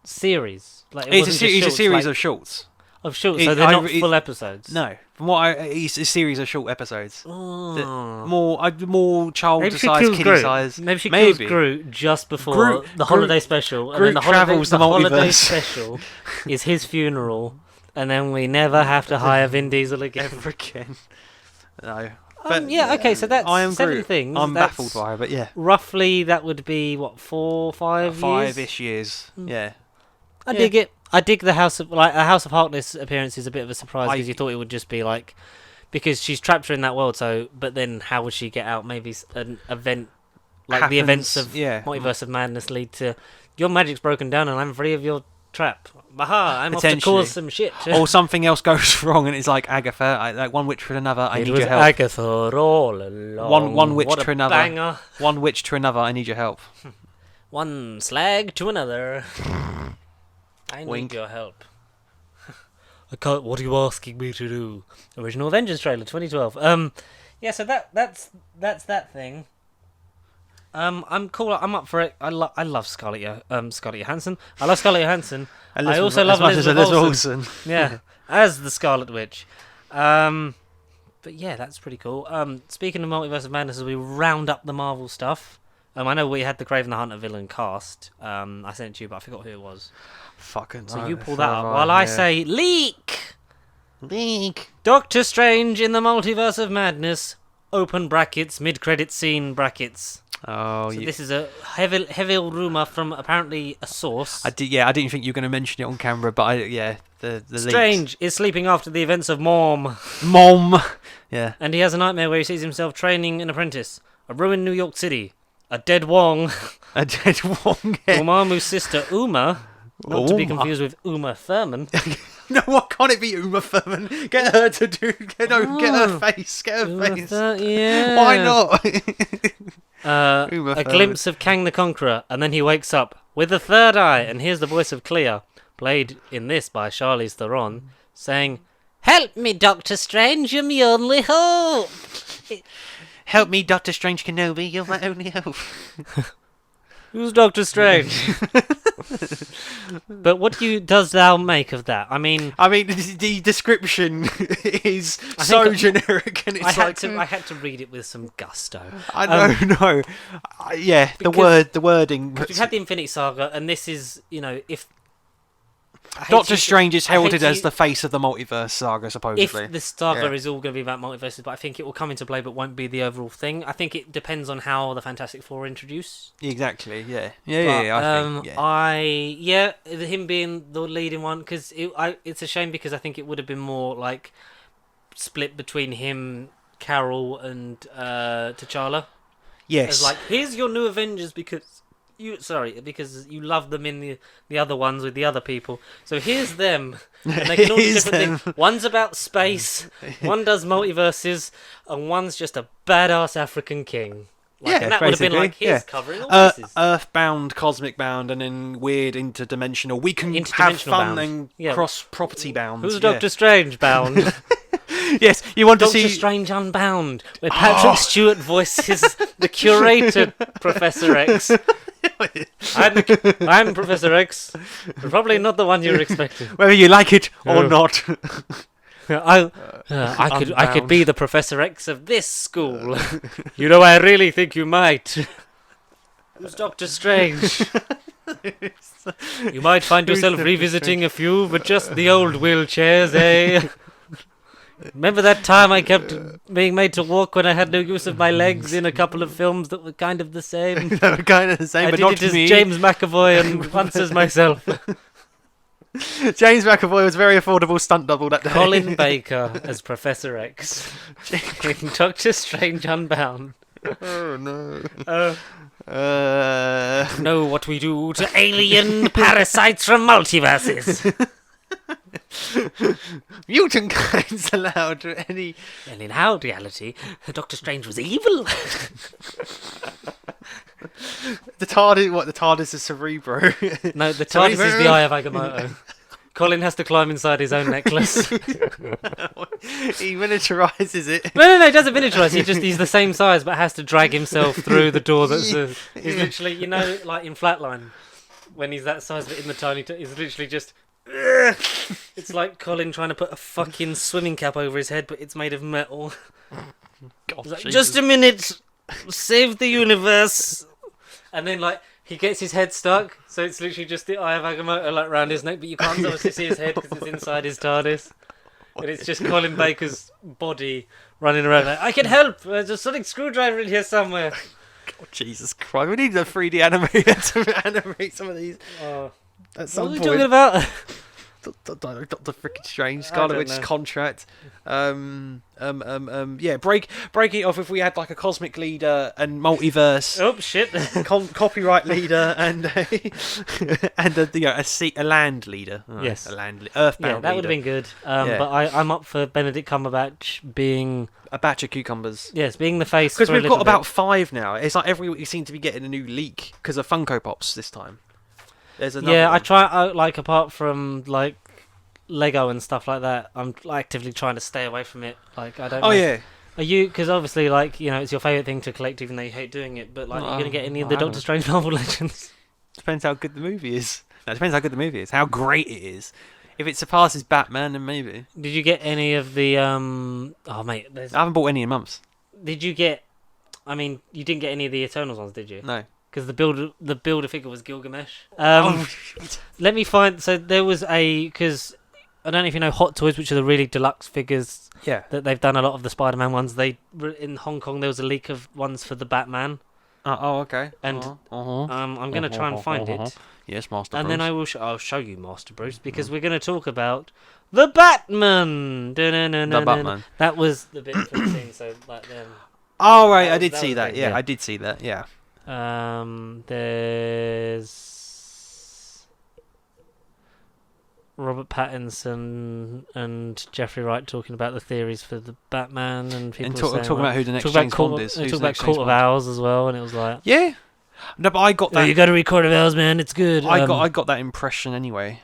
series. Like it's a series of shorts. Of short, so they're not it- full episodes. No, from what it's a series of short episodes. Oh. More child Maybe she size, kills kiddie Groot. size. Maybe she kills Groot just before Groot- the holiday special, and Groot then the holiday, travels the holiday multiverse. special is his funeral, and then we never have to hire Vin Diesel again. Ever again. No. Yeah, okay, so that's I am 7 Groot. things. I'm That's baffled by it, but yeah. roughly, that would be, what, 4, 5 years? 5-ish years. Yeah. I Yeah. dig it. I dig the House of Heartless appearance is a bit of a surprise I- because you thought it would just be like, because she's trapped her in that world. So, but then how would she get out? Maybe an event like the events Happens, of yeah. Multiverse of Madness lead to your magic's broken down and I'm free of your trap. Aha! I'm off to Potentially. cause some shit. Or something else goes wrong, and it's like Agatha, like one witch to another. I it need was your help. Agatha all along. One witch What to a another. Banger. One witch to another. I need your help. One slag to another. I need Wink. your help. I can't. What are you asking me to do? Original Avengers trailer, 2012. Yeah. So that's that thing. I'm cool. I'm up for it. I love Scarlett Johansson. I love Scarlett Johansson. I also love Elizabeth Olsen. Yeah, as the Scarlet Witch. But yeah, that's pretty cool. Speaking of Multiverse of Madness, as we round up the Marvel stuff. I know we had the Craven the Hunter villain cast. I sent it to you, but I forgot who it was. Fucking. So no, you pull so that up have while I yeah. say leak. Leak. Doctor Strange in the Multiverse of Madness. Open brackets, mid-credit scene brackets. Oh, So yeah. this is a heavy rumor from apparently a source. I didn't think you were going to mention it on camera, but the leaks. Strange is sleeping after the events of Mom, Mom. Yeah. and he has a nightmare where he sees himself training an apprentice. A ruined New York City. A dead Wong. A dead Wong. Yeah. Umamu's sister Uma. Not to be Uma. confused with Uma Thurman. No, what can't it be? Uma Thurman. Get her to do. Get her face. Get her Uma face. yeah. Why not? Uma A Thurman. glimpse of Kang the Conqueror, and then he wakes up with a third eye and hears the voice of Clea, played in this by Charlize Theron, saying, "Help me, Doctor Strange, you're my only hope." Help me, Doctor Strange Kenobi. You're my only hope. Who's Doctor Strange? But what does thou make of that? I mean, the description is so think generic, and it's I had to read it with some gusto. I know. Yeah, because- the wording. Because we've had the Infinity Saga, and this is, if Doctor Strange is I hate heralded to as use- the face of the multiverse saga, If supposedly. the saga Yeah. is all going to be about multiverses, but I think it will come into play, but won't be the overall thing. I think it depends on how the Fantastic Four introduce. Exactly. Yeah. But, I think. Yeah. Him being the leading one, because it's a shame because I think it would have been more like split between him, Carol, and T'Challa. Yes. As like, here's your new Avengers because you love them in the other ones with the other people. So here's them. And they can all do Here's different things. One's about space, one does multiverses, and one's just a badass African king. Like, Yeah, and that would have been like basically, his yeah. covering all bases. Earthbound, cosmic bound, and then weird interdimensional. We can have Interdimensional fun bound. and Yeah. cross property bounds. Who's yeah. Doctor Strange bound? Yes, you want to Doctor see. Strange Unbound, where Patrick Stewart voices the curator Professor X. I'm Professor X, but probably not the one you're expecting. Whether you like it or Yeah. not. I could Unbound. be the Professor X of this school. I really think you might. Who's Doctor Strange? You might find Who's yourself Doctor revisiting a few, but just the old wheelchairs, eh? Remember that time I kept being made to walk when I had no use of my legs in a couple of films that were kind of the same? They were kind of the same, I but did not it as me. James McAvoy and once as myself. James McAvoy was a very affordable stunt double that day. Colin Baker as Professor X in Doctor Strange Unbound. Oh no. Know what we do to alien parasites from multiverses. Mutant kinds allowed to any. And in our reality, Doctor Strange was evil. The TARDIS is Cerebro. No, the Sorry, TARDIS is the Eye of Agamotto. Colin has to climb inside his own necklace. He miniaturizes it. No, he doesn't miniaturize. He's the same size, but has to drag himself through the door. He's literally, like in Flatline, when he's that size, but in the tiny. He's literally just It's like Colin trying to put a fucking swimming cap over his head, but it's made of metal. God, He's like, Jesus. just a minute, save the universe. And then like he gets his head stuck, so it's literally just the eye of Agamotto like round his neck, but you can't obviously see his head because it's inside his TARDIS. And it's just Colin Baker's body running around like, I can help! There's a sonic screwdriver in here somewhere. God, Jesus Christ. We need a 3D animator to animate some of these. Oh, At what some are we point. talking about? Doctor freaking Strange, I Scarlet don't Witch's know. contract. Yeah, break it off if we had like a cosmic leader and multiverse, Oh, shit. copyright leader and a land leader. Oh, Yes. a land earthbound. Yeah, that would have leader. been good. Yeah. But I'm up for Benedict Cumberbatch being... a batch of cucumbers. Yes, being the face Because for a we've little got about bit. 5 now. It's like every week we seem to be getting a new leak because of Funko Pops this time. There's another Yeah, one. like, apart from, like, Lego and stuff like that, I'm actively trying to stay away from it. Like, I don't know. Oh yeah. Are you... Because obviously, like, you know, it's your favourite thing to collect even though you hate doing it, but, like, you're going to get any of the I Doctor haven't. Strange Marvel Legends? Depends how good the movie is. No, it depends how good the movie is. How great it is. If it surpasses Batman, then maybe. Did you get any of the, Oh, mate, I haven't bought any in months. Did you get... I mean, you didn't get any of the Eternals ones, did you? No. Because the builder figure was Gilgamesh. Oh, Let me find... So there was a... Because I don't know if you know Hot Toys, which are the really deluxe figures yeah. that they've done a lot of the Spider-Man ones. In Hong Kong, there was a leak of ones for the Batman. Okay. And, I'm going to try and find it. Yes, Master And Bruce. then I'll show you Master Bruce, because we're going to talk about the Batman. The Batman. That was the bit for the thing, so like then... Oh, right. I That did was see the that. thing, Yeah, yeah. I did see that. Yeah. There's Robert Pattinson and Jeffrey Wright talking about the theories for the Batman, and people And saying, talking about who the next talk about James Court, Bond is. they Who's talk the about next Court James of Bond? Owls as well, and it was like, Yeah. No, but I got oh, that. you got to read Court of Owls, man, it's good. I got that impression anyway.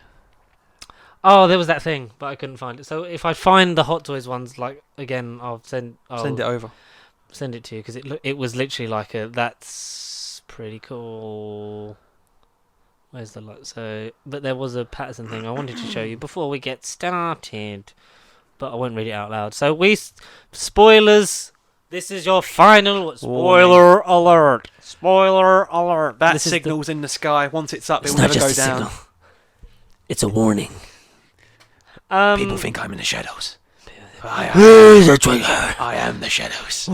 Oh, there was that thing, but I couldn't find it. So if I find the Hot Toys ones, like again, I'll Send it over. send it to you, because it was literally like that's pretty cool. Where's the light? So, but there was a Patterson thing I wanted to show you before we get started, but I won't read it out loud. So spoilers. This is your final spoiler alert. Spoiler alert. That This is signal's in the sky. Once it's up, it It's will not never go just a down. signal. It's a warning. People think I'm in the shadows. I am the shadows.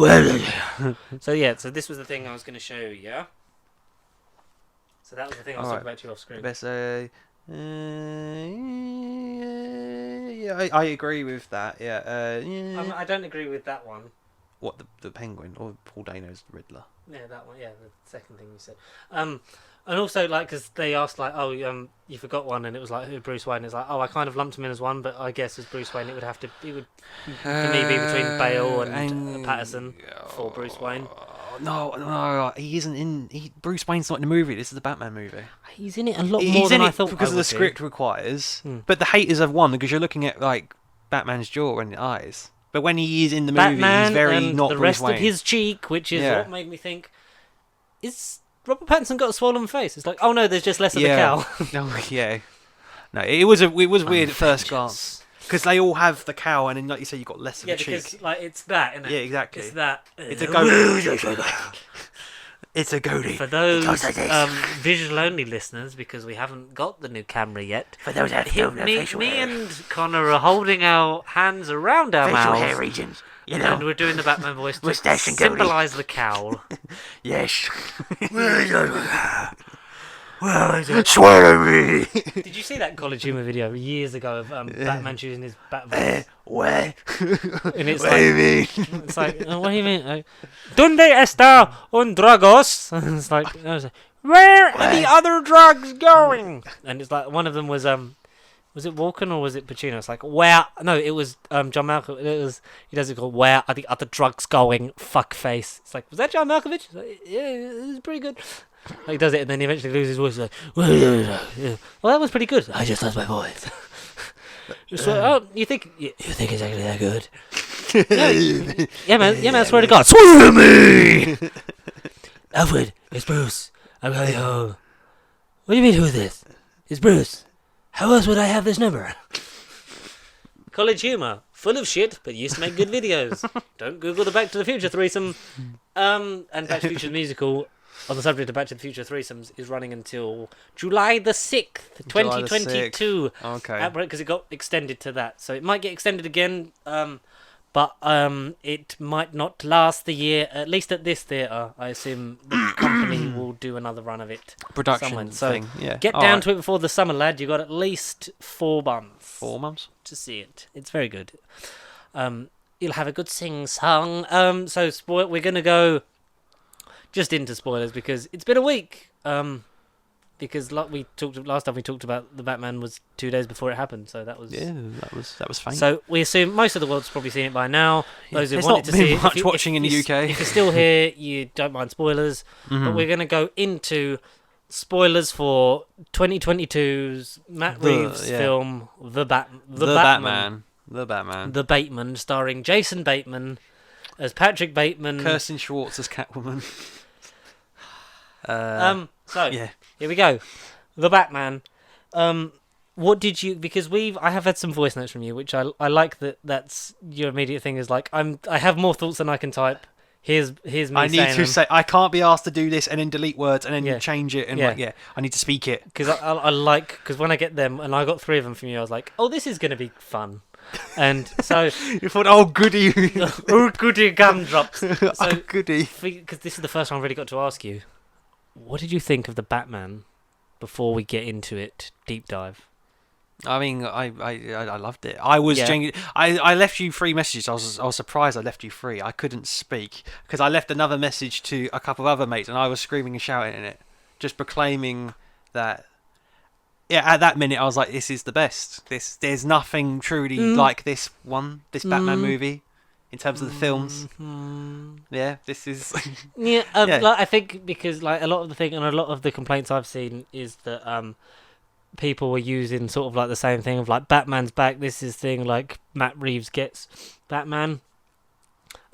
So yeah, so this was the thing I was going to show you. Yeah. So that was the thing I was Alright. talking about to you off screen. Best, yeah, I agree with that. Yeah. I don't agree with that one. What, the Penguin or Paul Dano's Riddler? Yeah, that one. Yeah, the second thing you said. And also like because they asked like, oh, you forgot one, and it was like who Bruce Wayne is like. Oh, I kind of lumped him in as one, but I guess as Bruce Wayne, it would for me be between Bale and Patterson for Bruce Wayne. No, he isn't in. Bruce Wayne's not in the movie. This is the Batman movie. He's in it a lot more He's than in I it thought. because I of the would script requires. Hmm. But the haters have won because you're looking at like Batman's jaw and eyes. But when he is in the movie, Batman he's very and not the Bruce rest Wayne. of his cheek, which is Yeah. what made me think, is Robert Pattinson got a swollen face? It's like, oh no, there's just less of Yeah. the cow. Oh, yeah. No, it was weird at first glance because they all have the cow, and then like you say, you got less of Yeah, a cheek. because like it's that, isn't it? Yeah, exactly. It's that. It's a goatee. It's a goatee. For those It goes like this. visual only listeners, because we haven't got the new camera yet. For those that me, don't have facial me hair. and Connor are holding our hands around our facial mouths, hair regions. You and know. we're doing the Batman voice to Moustache and goatee. symbolise the cowl. Yes. Swear to me. Did you see that College Humor video years ago of Batman choosing his bat voice? What? And it's What do you mean? It's like, what do you mean? Like, ¿Dónde está un dragos? And it's like, I was like, where are the other drugs going? And it's like, one of them was it Walken or was it Pacino? It's like, where? No, it was John Malkovich. He does it called, where are the other drugs going? Fuck face. It's like, was that John Malkovich? It's like, yeah, it was pretty good. Like, he does it and then he eventually loses his voice. Like, well, that was pretty good. I just lost my voice. So, oh, you think it's actually that good? Yeah, man. I swear to God. Swear to me. Alfred, it's Bruce. I'm coming home. What do you mean, who is this? It's Bruce. How else would I have this number? College Humor, full of shit, but used to make good videos. Don't Google the Back to the Future threesome. And Back to the Future musical, on the subject of Back to the Future threesomes, is running until July the 6th, 2022. Okay. Because it got extended to that. So it might get extended again, but it might not last the year, at least at this theatre. I assume the company will do another run of it. Production somewhere. So thing. Yeah. get down to it before the summer, lad. You got at least 4 months. 4 months. To see it. It's very good. You'll have a good sing-song. So we're going to go just into spoilers because it's been a week. Because like last time we talked about the Batman was 2 days before it happened, so that was that was fine. So we assume most of the world's probably seen it by now. Those who There's wanted not to been see it, much watching in the UK. If you're still here, you don't mind spoilers, but we're going to go into spoilers for 2022's Matt Reeves film, The Batman. The Batman. The Bateman, starring Jason Bateman as Patrick Bateman. Kirsten Schwartz as Catwoman. So yeah. here we go. The Batman. What did you? Because I have had some voice notes from you, which I like that's your immediate thing is like I have more thoughts than I can type. Here's me. I need to say I can't be asked to do this and then delete words and then Yeah. change it and I need to speak it. Because I like because when I get them and I got 3 of them from you, I was like, oh, this is gonna be fun. And so You thought, oh goody, oh goody gumdrops. So oh goody. because this is the first time I really got to ask you, what did you think of the Batman before we get into it deep dive? I mean, I loved it. I was I left you 3 messages. I was surprised I left you 3. I couldn't speak because I left another message to a couple of other mates and I was screaming and shouting in it, just proclaiming that. Yeah, at that minute I was like, "This is the best. There's nothing truly like this Batman movie, in terms of the films. Yeah, this is." Yeah, Like, I think because like a lot of the thing and a lot of the complaints I've seen is that people were using sort of like the same thing of like Batman's back. This is thing like Matt Reeves gets Batman,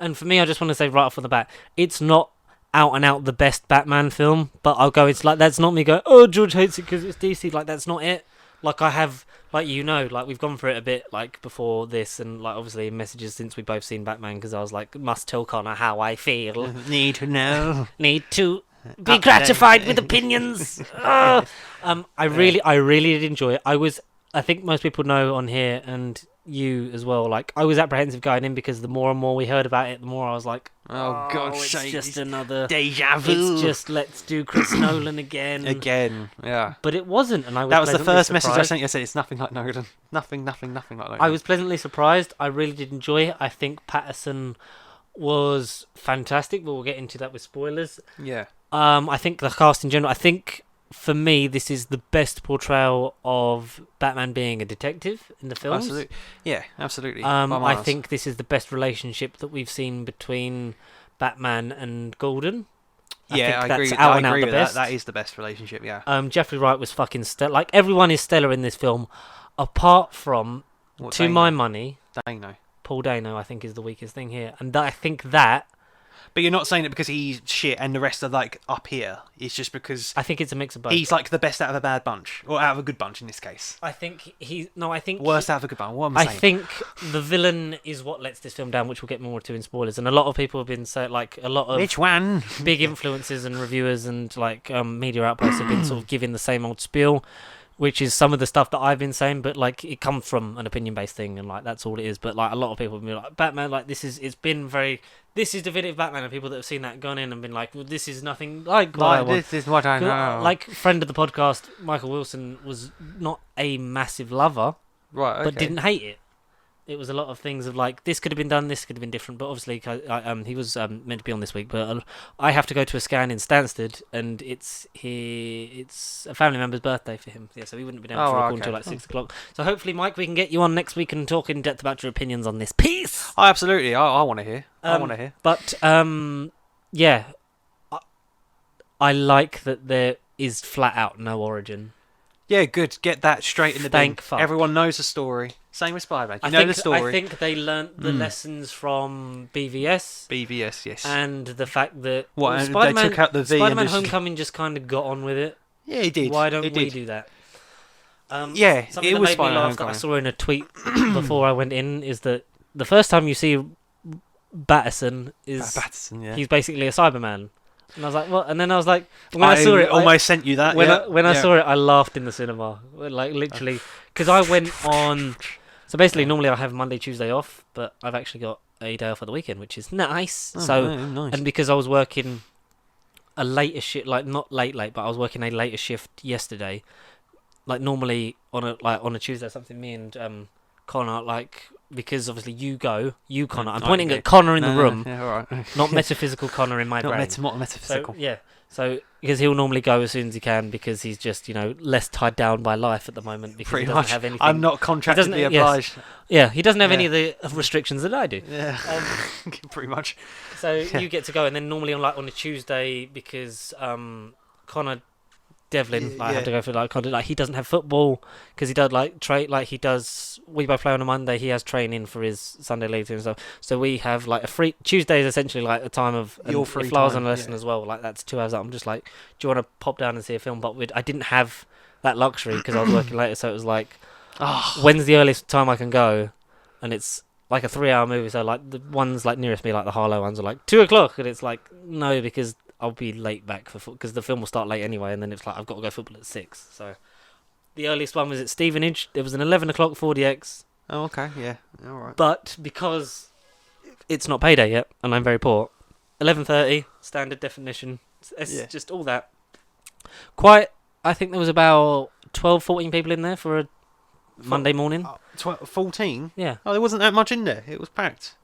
and for me, I just want to say right off the bat, it's not out and out the best Batman film, but I'll go. It's like that's not me going. Oh, George hates it because it's DC. Like that's not it. Like I have, like like we've gone through it a bit, like before this, and like obviously in messages since we've both seen Batman, because I was like, must tell Connor how I feel. Need to know. Need to be gratified with opinions. I really did enjoy it. I think most people know on here and you as well. Like I was apprehensive going in because the more and more we heard about it, the more I was like, oh God's it's sake, just another deja vu. It's just let's do Chris Nolan again. Yeah. But it wasn't, and I was. That was the first surprised. message I sent you. I said it's nothing like Nolan. Nothing like Nolan. I was pleasantly surprised. I really did enjoy it. I think Patterson was fantastic, but we'll get into that with spoilers. Yeah. I think the cast in general. I think for me, this is the best portrayal of Batman being a detective in the films. Absolutely. Yeah, absolutely. I think this is the best relationship that we've seen between Batman and Gordon. I agree. Out and I agree out the with best. that. That is the best relationship. Yeah. Jeffrey Wright was fucking stellar. Like everyone is stellar in this film, apart from, to my money, Dano. Paul Dano. I think is the weakest thing here, and I think that. But you're not saying it because he's shit and the rest are like up here. It's just because I think it's a mix of both. he's like the best out of a bad bunch, or out of a good bunch in this case. I think he's no. I think Worst out of a good bunch. What am I saying? I think the villain is what lets this film down, which we'll get more to in spoilers. And a lot of people have been saying, like a lot of Which one? big influencers and reviewers and like media outposts have been sort of giving the same old spiel, which is some of the stuff that I've been saying, but like it comes from an opinion-based thing, and like that's all it is. But like a lot of people have been like, Batman, like this is definitive Batman, and people that have seen that gone in and been like, well, this is nothing like what I want. This is what I know. Like friend of the podcast, Michael Wilson, was not a massive lover, right, okay. but didn't hate it. It was a lot of things of like, this could have been done, this could have been different, but obviously he was meant to be on this week, but I have to go to a scan in Stansted, and it's a family member's birthday for him, so he wouldn't have been able to record until like 6 o'clock. So hopefully, Mike, we can get you on next week and talk in depth about your opinions on this piece. Oh, absolutely. I want to hear. I want to hear. But yeah, I like that there is flat out no origin. Yeah, good. Get that straight in the Thank bin. fuck. Everyone knows the story. Same with Spider-Man. You I know think, the story. I think they learnt the lessons from BVS. BVS, yes. And the fact that Spider-Man, they took out the V Spider-Man and just... Homecoming just kind of got on with it. Yeah, he did. Why don't we do that? Yeah, something it that was made me Spider-Man laugh that I Homecoming. saw in a tweet before I went in is that the first time you see Batterson is Patterson, yeah. he's basically a Cyberman, and I was like, what? And then I was like, when I saw it, almost sent you that. when yeah. I saw it, I laughed in the cinema, like literally, because I went on. So basically, normally I have Monday, Tuesday off, but I've actually got a day off at the weekend, which is nice. Oh, So, yeah, nice. and because I was working a later shift, like not late, but I was working a later shift yesterday. Like normally on a Tuesday or something, me and Connor, like, because obviously you Connor. I'm pointing at Connor in the room, Yeah, all right. not metaphysical Connor in my Not brain. metaphysical. So yeah, so because he'll normally go as soon as he can because he's just less tied down by life at the moment because Pretty he doesn't much. have anything. I'm not contractually yes. obliged. Yeah, he doesn't have Yeah. any of the restrictions that I do. Yeah, pretty much. So Yeah. you get to go, and then normally on a Tuesday because Connor Devlin, I have to go for he doesn't have football because he does he does. We both play on a Monday. He has training for his Sunday later and stuff. So we have like a free Tuesday is essentially like a time of Your free if Lars time, on a lesson yeah. as well. Like that's 2 hours. I'm just like, do you want to pop down and see a film? But I didn't have that luxury because I was working later. So it was like, when's the earliest time I can go? And it's like a 3-hour movie. So like the ones like nearest me, like the Harlow ones, are like 2 o'clock, and it's like no because I'll be late back for because the film will start late anyway, and then it's like I've got to go football at 6. So the earliest one was at Stevenage. There was an 11 o'clock 4DX, Oh, okay. Yeah. All right. but because it's not payday yet, and I'm very poor, 11:30 standard definition. It's Yeah. just all that. I think there was about 12, 14 people in there for a Monday morning. 14. Yeah. Oh, there wasn't that much in there. It was packed.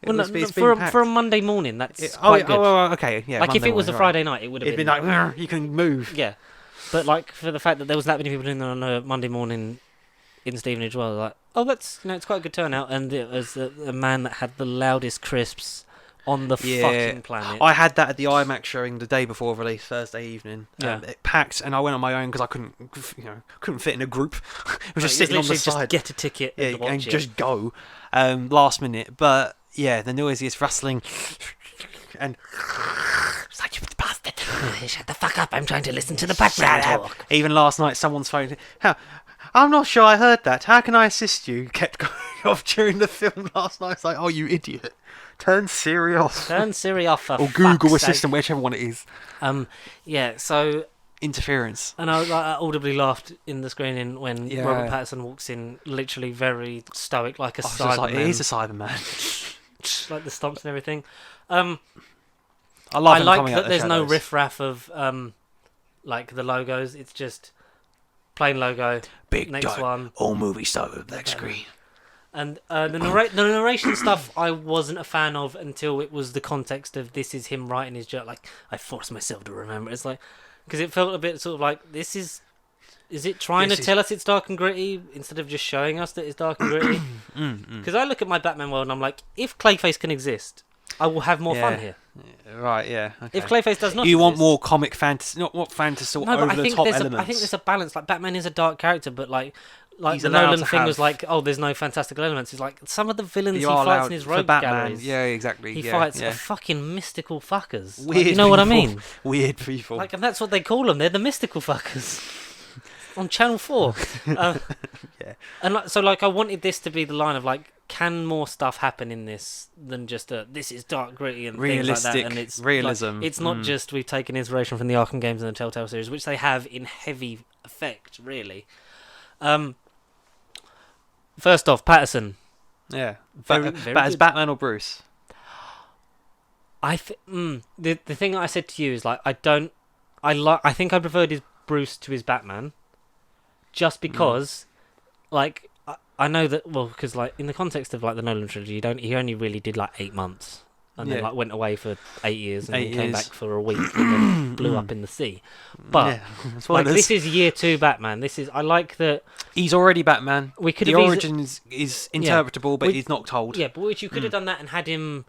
Well, no, for a Monday morning, that's quite good. Okay, yeah. Like if Monday it was a morning, Friday night, it would have it'd been be like "Rrr, you can move. yeah. But like for the fact that there was that many people in there on a Monday morning in Stevenage, well, like that's it's quite a good turnout, and it was a man that had the loudest crisps on the Yeah. fucking planet. I had that at the IMAX showing the day before release, Thursday evening. Yeah. It packed, and I went on my own because I couldn't fit in a group. I was just Like, sitting on the literally side. just get a ticket and watch and it. just go last minute. But yeah, the noisiest rustling and such a bastard. Shut the fuck up! I'm trying to listen to the background talk. Even last night, someone's phone. I'm not sure I heard that. How can I assist you? Kept going off during the film last night. It's like, oh, you idiot! Turn Siri off. Turn Siri off for or Google fuck's Assistant, whichever one it is. sake. Yeah. So Interference. and I audibly laughed in the screening when Yeah. Robert Pattinson walks in, literally very stoic, like a I was just like, Cyberman. it is a Cyberman. Like the stomps and everything. I love I him like coming out that the there's no shadows. riff-raff of like the logos. It's just plain logo. Big Next dot. one. All movie star with black screen. And the narration stuff I wasn't a fan of until it was the context of this is him writing his joke. Like I forced myself to remember. It's like because it felt a bit sort of like this is it trying This to is- tell us it's dark and gritty instead of just showing us that it's dark and gritty? Because I look at my Batman world and I'm like, if Clayface can exist, I will have more fun Yeah. here. Right, yeah. Okay. If Clayface does not, you want exist- more comic fantasy, not what fantasy, No, but over I the think top there's elements. I think there's a balance. Like Batman is a dark character, but like He's the allowed Nolan to thing was have- like, oh, there's no fantastical elements. It's like some of the villains You he are fights allowed in his for rogue Batman. galleries. Yeah, exactly. He yeah, fights yeah. are fucking mystical fuckers. Like, Weird you know what I people. mean? Weird people. Like, and that's what they call them. They're the mystical fuckers on Channel 4. Yeah. And like, so, like, I wanted this to be the line of like, can more stuff happen in this than just this is dark, gritty, and things like Realistic that. And it's realism. Like, it's not just we've taken inspiration from the Arkham games and the Telltale series, which they have in heavy effect, really. First off, Patterson. Yeah. Very, But very as good. Batman or Bruce? The thing that I said to you is like I think I preferred his Bruce to his Batman, just because, like I know that because like in the context of like the Nolan trilogy, he only really did like 8 months, and then Yeah. like went away for 8 years and 8 then came years. back for a week and then blew up in the sea. But yeah. That's what like it this is year 2 Batman. I like that He's already Batman. we could The have origin is interpretable, but We- he's not told. Yeah, but which you could have done that and had him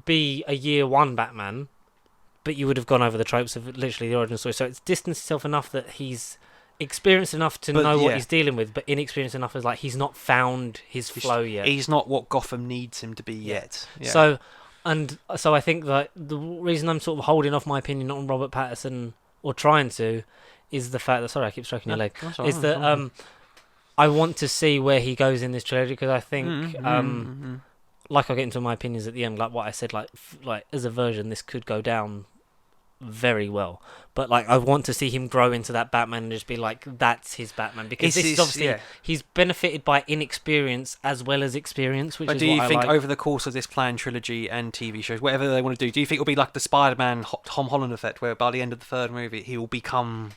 be a year 1 Batman, but you would have gone over the tropes of literally the origin story. So it's distanced himself enough that he's experienced enough to But, know what yeah. he's dealing with, but inexperienced enough as like he's not found his flow yet. He's not what Gotham needs him to be yet. Yeah. So I think that the reason I'm sort of holding off my opinion on Robert Pattinson or trying to is the fact that, sorry, I keep stroking your leg. That's Is alright, that that's alright. I want to see where he goes in this trilogy, because I think Mm. like I'll get into my opinions at the end, like what I said, like as a version, this could go down very well. But like I want to see him grow into that Batman and just be like, that's his Batman, because this is obviously he's benefited by inexperience as well as experience, which But is do you what think I like. over the course of this planned trilogy and TV shows, whatever they want to do you think it'll be like the Spider-Man Tom Holland effect, where by the end of the third movie he will become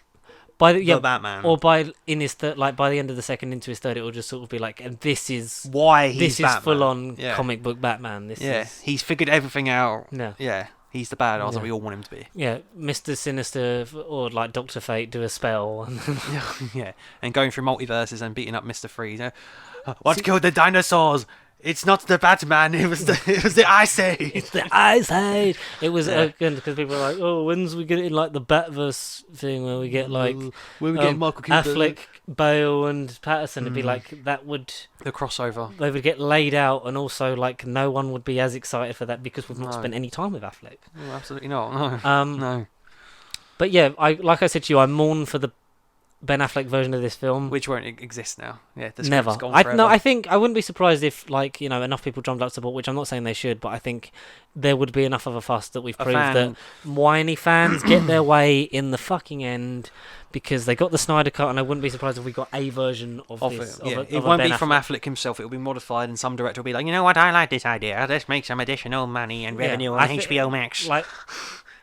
by the Batman, or by in his like by the end of the second into his third, it will just sort of be like, and this is why he's this Batman. is full on Yeah. comic book Batman. This is He's figured everything out. yeah. He's the badass that Yeah. we all want him to be. Yeah, Mr. Sinister or like Doctor Fate do a spell. And Yeah, and going through multiverses and beating up Mr. Freeze. What killed the dinosaurs? It's not the Batman. It was the Ice Age. it's the Ice Age. It was Yeah. again because people are like, oh, when's we get in like the Batverse thing where we get like When we get Michael Keaton, Affleck, Bale, and Patterson? It'd be like that would the crossover. they would get laid out, and also like no one would be as excited for that because we've not No. spent any time with Affleck. Oh, absolutely not. No, Um, no. But yeah, like I said to you, I mourn for the Ben Affleck version of this film. Which won't exist now. Yeah, the Never. script's gone forever. I think I wouldn't be surprised if, like, you know, enough people drummed up support, which I'm not saying they should, but I think there would be enough of a fuss that we've A proved fan- that whiny fans get their way in the fucking end because they got the Snyder Cut, and I wouldn't be surprised if we got a version of this. it. Yeah, Of it a won't Ben be from Affleck. Affleck himself. It'll be modified, and some director will be like, you know what, I like this idea. Let's make some additional money and Yeah, revenue on I thi- HBO Max. Like,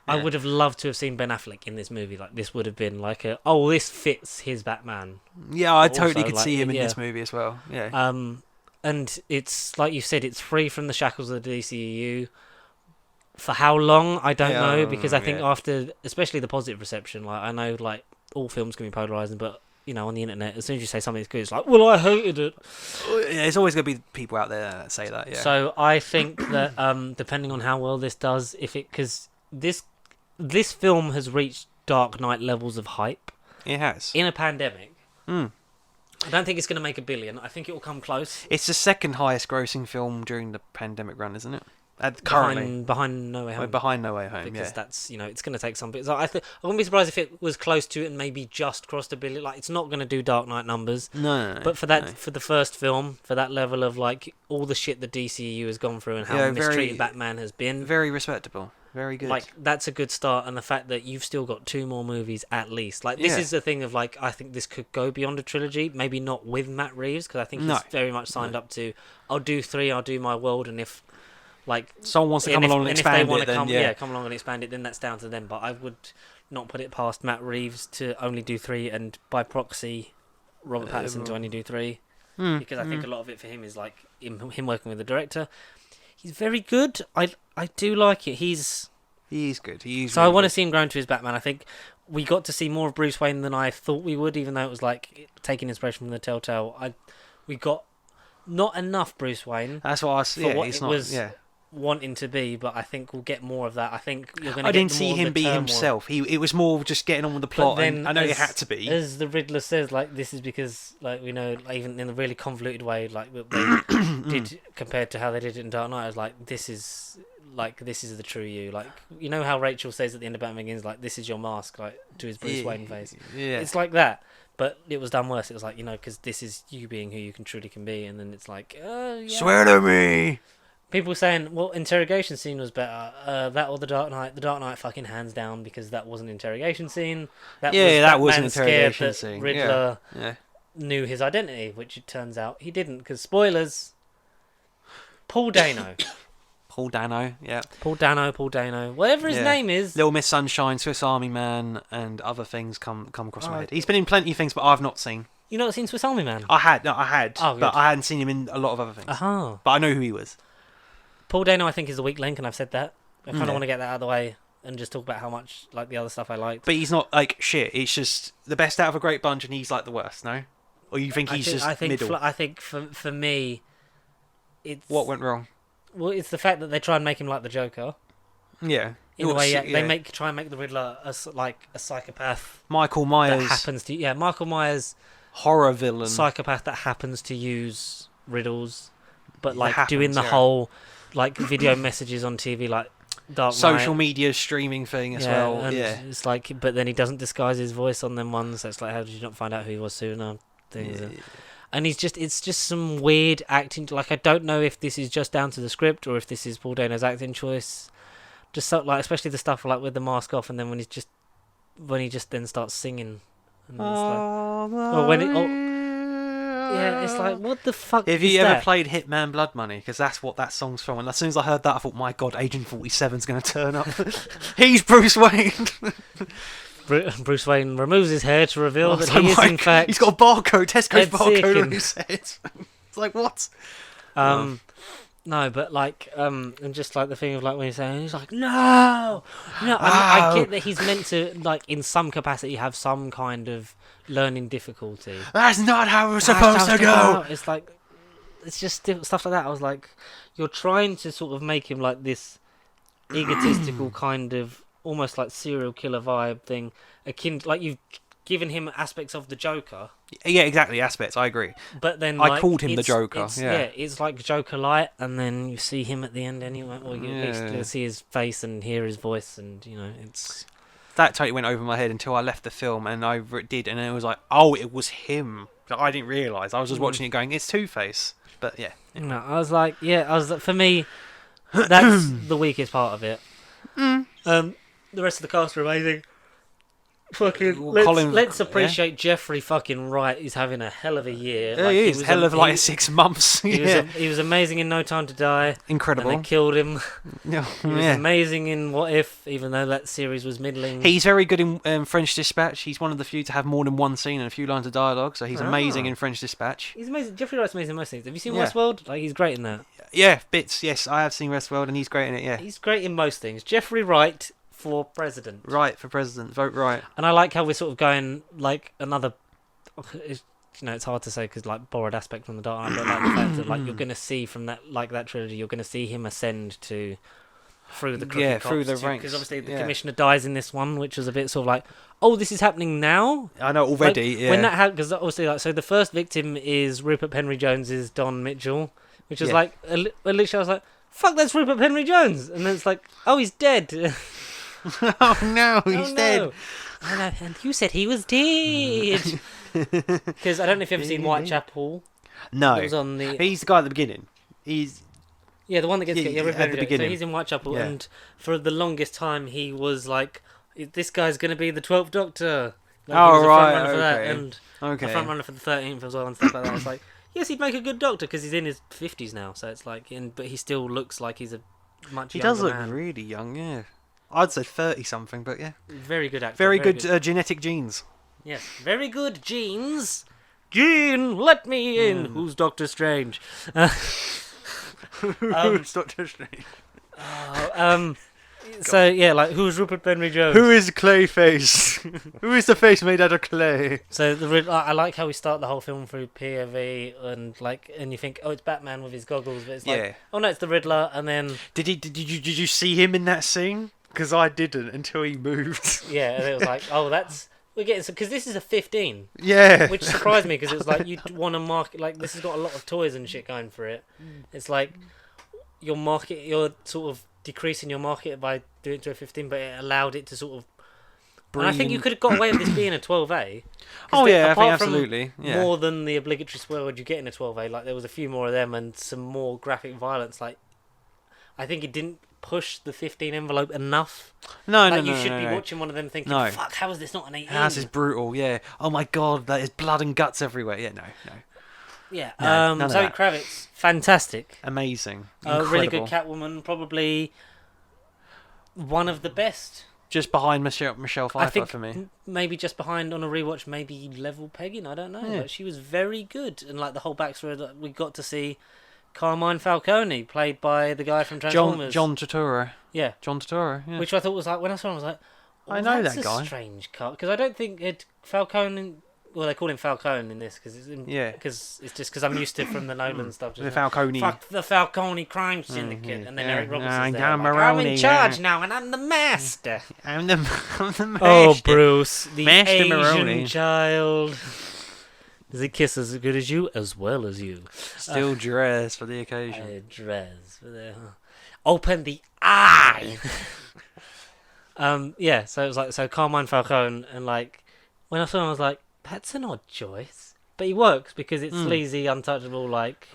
I Yeah. would have loved to have seen Ben Affleck in this movie. Like, this would have been like this fits his Batman. Yeah, I also, totally could like, see him in yeah. this movie as well. Yeah. And it's like you said, it's free from the shackles of the DCEU. For how long, I don't know, because I think yeah. after, especially the positive reception, like I know, like all films can be polarizing, but you know, on the internet, as soon as you say something's good, it's like, well, I hated it. Yeah, there's always going to be people out there that say that. Yeah. So I think that depending on how well this does, because this film has reached Dark Knight levels of hype it has. in a pandemic. Mm. I don't think it's going to make $1 billion. I think it will come close. It's the second highest grossing film during the pandemic run, isn't it? Currently. behind No Way Home. Behind No Way Home, Because yeah. that's, you know, it's going to take some bits. I wouldn't be surprised if it was close to it and maybe just crossed $1 billion. Like, it's not going to do Dark Knight numbers. No. But for that, for the first film, for that level of like all the shit the DCU has gone through and how mistreated Batman has been, very respectable, very good. like that's a good start. And the fact that you've still got 2 more movies at least, like this Yeah. is the thing of like I think this could go beyond a trilogy. Maybe not with Matt Reeves because I think he's very much signed up to. I'll do 3. I'll do my world, and if like someone wants to come along and expand if they want it, to then come along and expand it, then that's down to them. But I would not put it past Matt Reeves to only do 3, and by proxy, Robert Pattinson to only do 3, because I think a lot of it for him is like him working with the director. He's very good. I do like it. He's good. He's so really I want to good. see him grow into his Batman. I think we got to see more of Bruce Wayne than I thought we would, even though it was like taking inspiration from the Telltale. We got not enough Bruce Wayne That's what I was. for Yeah, what it's it not. was Yeah. wanting to be, but I think we'll get more of that. I think you're going to. I didn't see him be himself. It was more just getting on with the plot. And I know it had to be. As the Riddler says, like this is because, like we know, like, even in a really convoluted way, like what they did compared to how they did it in Dark Knight, I was like, this is the true you. Like, you know how Rachel says at the end of Batman Begins, like, this is your mask, like to his Bruce Wayne face. Yeah. It's like that, but it was done worse. It was like, you know, because this is you being who you truly can be, and then it's like, yeah. Swear to me. People saying, well, interrogation scene was better. That or the Dark Knight. The Dark Knight fucking hands down, because that was an interrogation scene. That was an interrogation that scene. Riddler Yeah. knew his identity, which it turns out he didn't. Because spoilers. Paul Dano, Paul Dano. Yeah. Paul Dano, whatever his Yeah. name is. Little Miss Sunshine, Swiss Army Man, and other things come across my Oh. head. He's been in plenty of things, but I've not seen. You not seen Swiss Army Man? I had, Oh, but good. I hadn't seen him in a lot of other things. Uh-huh. But I know who he was. Paul Dano, I think, is the weak link, and I've said that. I kind of Yeah. want to get that out of the way and just talk about how much like the other stuff I liked. But he's not like shit. It's just the best out of a great bunch, and he's like the worst. No, or you think he's just middle? I think for me, it's What went wrong? Well, it's the fact that they try and make him like the Joker. Yeah, In a way, yeah. they try and make the Riddler a psychopath Michael that Myers, happens to Michael Myers, horror villain. psychopath that happens to use riddles, but It like happens, doing the yeah. whole like video messages on TV, like Dark social Knight. media streaming thing as well. And Yeah. it's like, but then he doesn't disguise his voice on them ones. So it's like, how did you not find out who he was sooner? Things. Yeah. And it's just some weird acting. Like, I don't know if this is just down to the script or if this is Paul Dano's acting choice. Just so, like, especially the stuff like with the mask off, and then when he just then starts singing. And it's yeah, it's like, what the fuck? Have is you ever that? played Hitman Blood Money? Because that's what that song's from. And as soon as I heard that, I thought, my God, Agent 47's going to turn up. He's Bruce Wayne. Bruce Wayne removes his hair to reveal Oh, that so he is in fact. he's got a barcode, Tesco's Ed barcode on Seakin. his head. It's like, what? No, but like, and just like the thing of like when he's saying, he's like, no. I Oh. get that he's meant to, like, in some capacity, have some kind of learning difficulty. That's not how we're That's supposed how to it's go. It's like, it's just stuff like that. I was like, you're trying to sort of make him like this egotistical kind of almost like serial killer vibe thing, akin like you've given him aspects of the Joker. Yeah, exactly. Aspects, I agree. But then I like, called him the it's- Joker, it's- yeah. it's like Joker light, and then you see him at the end anyway, or you at least Yeah. get to see his face and hear his voice, and you know it's. That totally went over my head until I left the film, and I did, and then it was like, oh, it was him. I didn't realise. I was just watching it going, it's Two-Face. But yeah. No, I was like, for me, that's the weakest part of it. The rest of the cast are amazing. Fucking, Well, Colin- let's appreciate Jeffrey fucking Wright. He's having a hell of a year. Yeah, he is. was Hell of like he- 6 months. He Yeah. was amazing in No Time to Die. And Incredible. they killed him. Yeah. He was Yeah. amazing in What If, even though that series was middling. He's very good in French Dispatch. He's one of the few to have more than one scene and a few lines of dialogue, so he's amazing Ah. in French Dispatch. He's amazing. Jeffrey Wright's amazing in most things. Have you seen Yeah. Westworld? Like, he's great in that. Yeah, bits. Yes, I have seen Westworld, and he's great in it. Yeah. He's great in most things. Jeffrey Wright for president. Right for president. Vote right. And I like how we're sort of going like another. It's, it's hard to say because like borrowed aspect from the Dark Knight, but like the fact that like you're going to see from that trilogy, you're going to see him ascend to through the Yeah, through the ranks, because obviously the yeah. commissioner dies in this one, which was a bit sort of like, oh, this is happening now. I know already. Like, Yeah. When that happened, because obviously like so the first victim is Rupert Penry Jones's Don Mitchell, which was Yeah. like literally I was like, fuck, that's Rupert Penry Jones, and then it's like, oh, he's dead. Oh no, he's Oh, dead. no. And you said he was dead. Because I don't know if you've ever seen Whitechapel. No, It was on the he's the guy at the beginning. He's the one that gets Yeah, yeah, at the beginning. So he's in Whitechapel, Yeah. and for the longest time he was like, this guy's going to be the 12th Doctor. Like, Oh, he was a right, front runner for that, okay. and a okay. front runner for the 13th as well, and stuff like that. It's like, yes, he'd make a good Doctor because he's in his 50s now, so it's like, but he still looks like he's a much He younger does look man. really young. Yeah, I'd say 30 something, but yeah, Very good actor. very good genetic genes. Yes, very good genes. Gene, let me in. Who's Doctor Strange? Doctor Strange? So yeah, like who's Rupert Penry Jones? Who is Clayface? Who is the face made out of clay? So I like how we start the whole film through POV and you think, oh, it's Batman with his goggles, but it's like, Yeah. oh no, it's the Riddler, and then Did you see him in that scene? Because I didn't until he moved. yeah, and it was like, oh, we're getting because this is a 15, Yeah. which surprised me because it was like you'd want to market like this has got a lot of toys and shit going for it. It's like you're sort of decreasing your market by doing it to a 15, but it allowed it to sort of. And I think you could have got away with this being a 12A. Oh yeah, I think apart from absolutely. Yeah. more than the obligatory swear word you get in a 12A. Like there was a few more of them and some more graphic violence. Like I think it didn't push the 15 envelope enough. No, Like no, you no, should no, be no. watching one of them thinking, No. "Fuck, how is this not an 18?" Ours is brutal. Yeah. Oh my god, there is blood and guts everywhere. Yeah, no. Yeah. No, none of Zoe that. Kravitz, fantastic. Amazing. Really good Incredible. Catwoman, probably one of the best. Just behind Michelle Pfeiffer I think for me. maybe just behind on a rewatch, maybe level pegging. I don't know. Yeah. But she was very good, and like the whole backstory that we got to see, Carmine Falcone, played by the guy from Transformers. John Turturro. Yeah, John Turturro. Yeah. which I thought was like when I saw him, I was like, I know that's that a guy. strange cut because I don't think it Falcone. Well, they call him Falcone in this because Yeah. because it's just because I'm used to from the Nolan stuff. The Just Falcone. fuck the Falcone crime syndicate, yeah. and then Yeah. Eric Robertson's I'm there. Don Like, I'm Maroney, in charge yeah. now, and I'm the master. I'm the master. Oh, Bruce, the Master Asian Maroney. child. Does he kiss as good as you, as well as you? Still dressed for the occasion. I dress for the. Open the eye. Yeah. So it was like Carmine Falcone, and like when I saw him, I was like, that's an odd choice, but he works because it's sleazy, untouchable. Like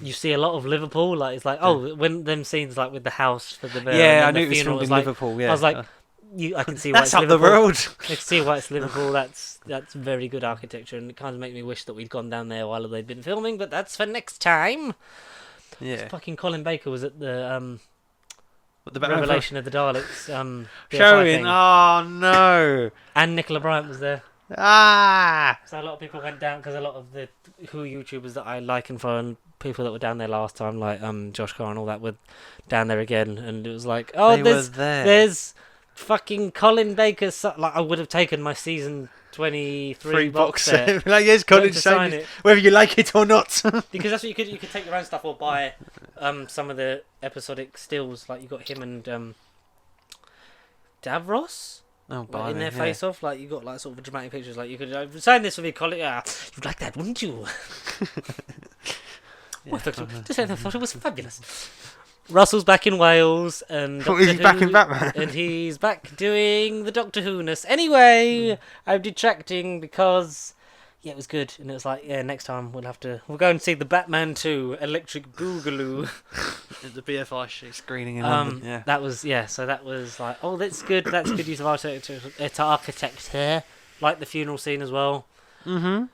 you see a lot of Liverpool. Like it's like when them scenes like with the house for the Yeah, I and knew the it was funeral filmed in like, Liverpool. Yeah, I was like, I can see why that's it's up Liverpool. the road. I can see why it's Liverpool. That's very good architecture, and it kind of made me wish that we'd gone down there while they'd been filming. But that's for next time. Yeah, Fucking Colin Baker was at the But the Batman Revelation of the Daleks BFI showing. thing. Oh no! And Nicola Bryant was there. Ah! So a lot of people went down because a lot of the Who YouTubers that I like and follow, and people that were down there last time, like Josh Carr and all that, were down there again, and it was like, oh, They were there. there's fucking Colin Baker. Like I would have taken my season 23 box set. Like, yes, Colin, to sign it. whether you like it or not. Because that's what you could take your own stuff or buy some of the episodic stills, like you got him and Davros Oh, like, in their face off, like you got like sort of dramatic pictures, like you could sign this with your colleague. You'd like that, wouldn't you? I thought it was fabulous. Russell's back in Wales, and Oh, is he back in Batman? and he's back doing the Doctor Who-ness. Anyway, I'm detracting because it was good, and it was like, next time we'll go and see the Batman 2 Electric Boogaloo. The BFI screening in London. Yeah. That was so that was like, oh, that's good. That's good use of architecture, like the funeral scene as well. Should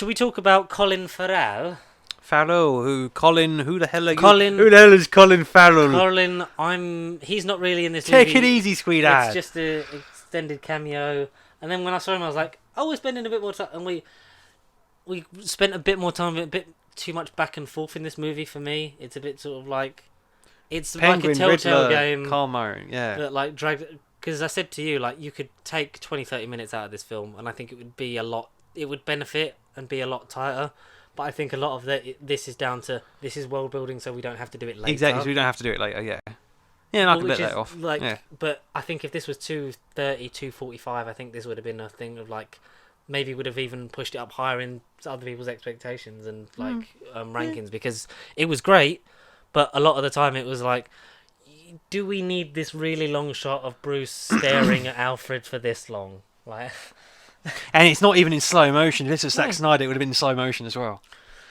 we talk about Colin Farrell? Farrell, who the hell are you? Colin- Who the hell is Colin Farrell? Colin, he's not really in this Take movie. it easy, sweetheart. It's just an extended cameo. And then when I saw him, I was like, oh, we're spending a bit more time. And we spent a bit more time, a bit too much back and forth in this movie for me. It's a bit sort of like, it's Penguin, like a Telltale Riddler, game. Carmo, yeah. But like dragged, because I said to you, like, you could take 20-30 minutes out of this film, and I think it would be it would benefit and be a lot tighter. But I think a lot of this is down to, this is world building, so we don't have to do it later. Exactly, so we don't have to do it later, yeah. Yeah, and I can bit that off. Like, yeah. But I think if this was 2:30, 2:45, I think this would have been a thing of like, maybe would have even pushed it up higher in other people's expectations and like rankings, because it was great, but a lot of the time it was like, do we need this really long shot of Bruce staring at Alfred for this long? Like, And it's not even in slow motion. If this was Zack Snyder, it would have been in slow motion as well.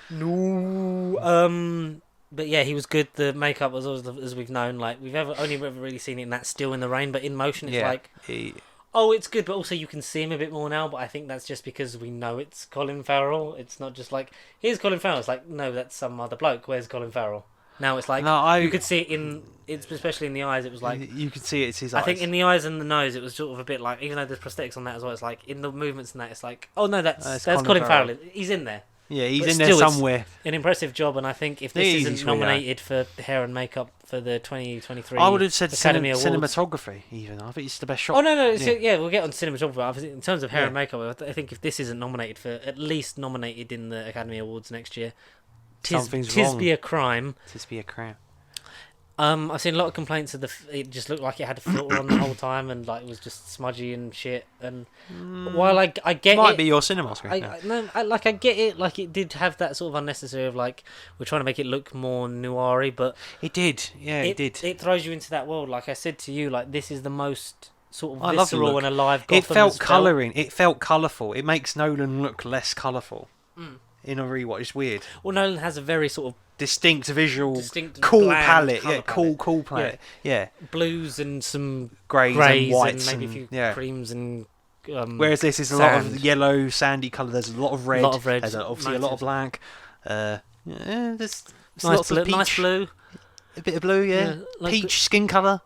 no. But yeah, he was good. The makeup was always, as we've known, like we've only ever really seen it in that Still in the Rain, but in motion it's like, oh, it's good, but also you can see him a bit more now. But I think that's just because we know it's Colin Farrell. It's not just like, here's Colin Farrell. It's like, no, that's some other bloke. Where's Colin Farrell? Now it's like, you could see it it's especially in the eyes. It was like, you could see it's his eyes. I think in the eyes and the nose, it was sort of a bit like, even though there's prosthetics on that as well, it's like in the movements and that, it's like, oh no, that's Colin Farrell. He's in there. Yeah, he's But in there still, it's somewhere. An impressive job, and I think if this isn't nominated for hair and makeup for the 2023 I would have said Academy Awards. cinematography, even. I think it's the best shot. Oh no, we'll get on cinematography. In terms of hair and makeup, I think if this isn't nominated for, at least nominated in the Academy Awards next year, Something's tis wrong. be a crime. Tis be a crime. I've seen a lot of complaints of it just looked like it had a filter on the whole time, and like it was just smudgy and shit. And while I get Might it, be your cinema screen. I get it. Like it did have that sort of unnecessary of like, we're trying to make it look more noiry, but It did. Yeah, it did. It throws you into that world. Like I said to you, like this is the most sort of I love the visceral look. and alive Gotham It felt has colouring. It felt colourful. It makes Nolan look less colourful in a rewatch. It's weird. Well, Nolan has a very sort of Distinct visual, cool palette. colour Yeah, palette. cool palette. Yeah. blues and some Greys greys and whites and maybe a few creams and. Whereas this is a lot of sand. yellow, sandy colour. There's a lot of red. red, There's obviously a lot of black. There's nice lots blue, of peach. nice blue. A bit of blue, yeah. like Peach skin colour.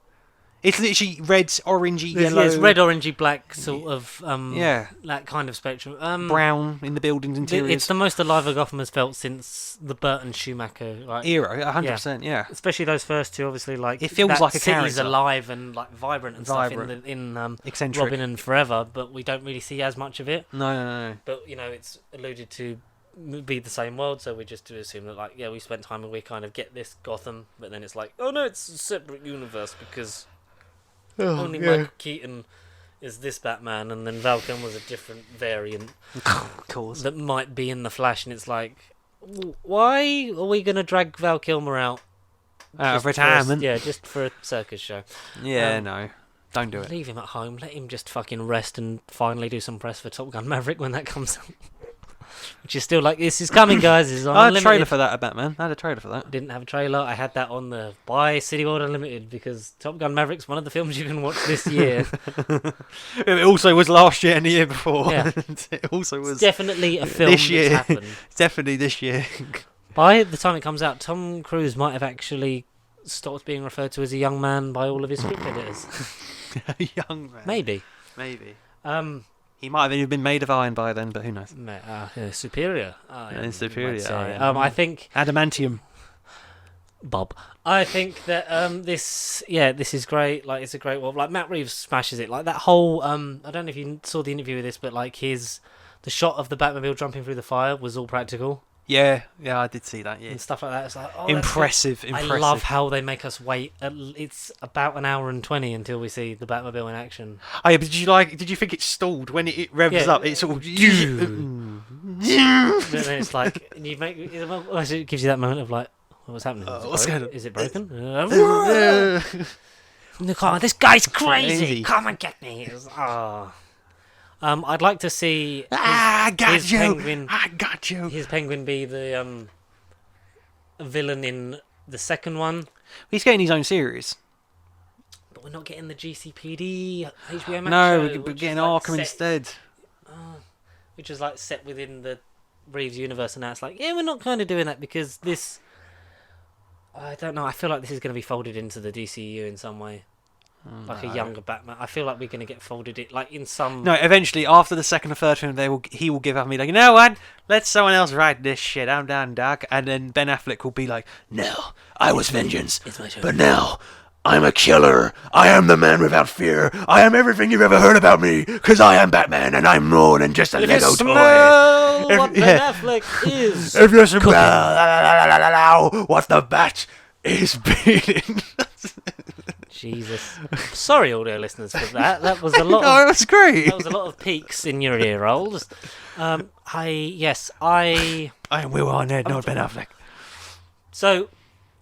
It's literally red, orangey, yellow. It's red, orangey, black, sort of. Yeah. That kind of spectrum. Brown in the building's interiors. It's the most alive a Gotham has felt since the Burton Schumacher era, 100%. Yeah. Especially those first two, obviously, like It feels that like a city's character. alive and like vibrant and stuff in Eccentric. Robin and Forever, but we don't really see as much of it. No. But it's alluded to be the same world, so we just do assume that, like, yeah, we spent time and we kind of get this Gotham, but then it's like, oh no, it's a separate universe because only Michael Keaton is this Batman, and then Val Kilmer's a different variant Of course. that might be in the Flash, and it's like, why are we gonna drag Val Kilmer out Out of Just for a- retirement. yeah, just for a circus show. Yeah, Um, no. Don't do it. Leave him at home. Let him just fucking rest and finally do some press for Top Gun Maverick when that comes out. Which is still like, this is coming, guys. This is on I had a trailer Unlimited. for that at Batman. I had a trailer for that. Didn't have a trailer. I had that on the buy City World Unlimited because Top Gun Maverick's one of the films you can watch this year. It also was last year and the year before. Yeah. It also It's was definitely a film this year. that's happened. definitely this year. By the time it comes out, Tom Cruise might have actually stopped being referred to as a young man by all of his script editors. A young man. Maybe. Maybe. Um, He might have even been made of iron by then, but who knows? Superior. I Yeah, am, superior you might say. iron. I think Adamantium. Bob. I think that this is great. Like, it's a great one. Like, Matt Reeves smashes it. Like, that whole I don't know if you saw the interview with this, but like the shot of the Batmobile jumping through the fire was all practical Yeah, I did see that. Yeah, and stuff like that. It's like, oh, impressive. I love how they make us wait. It's about an hour and 20 until we see the Batmobile in action. Oh yeah, but did you think it stalled when it revs Yeah. up? It's sort of. And then it's like, and you make it gives you that moment of like, what's happening? Is it what's broken? going on? Is it broken? Come on, this guy's crazy. Crazy. Come and get me. I'd like to see I got his you. penguin. I got you. His penguin be the villain in the second one, He's getting his own series. but we're not getting the GCPD HBO Max No, show, we're which getting is like Arkham set- instead. which is like set within the Reeves universe, and now it's like, yeah, we're not kind of doing that because this. I don't know. I feel like this is going to be folded into the DCU in some way, like a younger Batman. I feel like we're going to get folded it like in some. No, eventually after the second or third film, he will give up and be like, you know what? Let someone else write this shit. I'm down, Doc. And then Ben Affleck will be like, no, I was vengeance, It's my show. but now I'm a killer. I am the man without fear. I am everything you've ever heard about me, because I am Batman, and I'm more than just a If you Lego toy. smell If- what Ben yeah. Affleck is. If you smell what the bat is beating. Jesus. Sorry, all our listeners, for that. That was a lot. No, it Of, was great. that was a lot of peaks in your ear holes. I I am Will Arnett, not Ben Affleck. So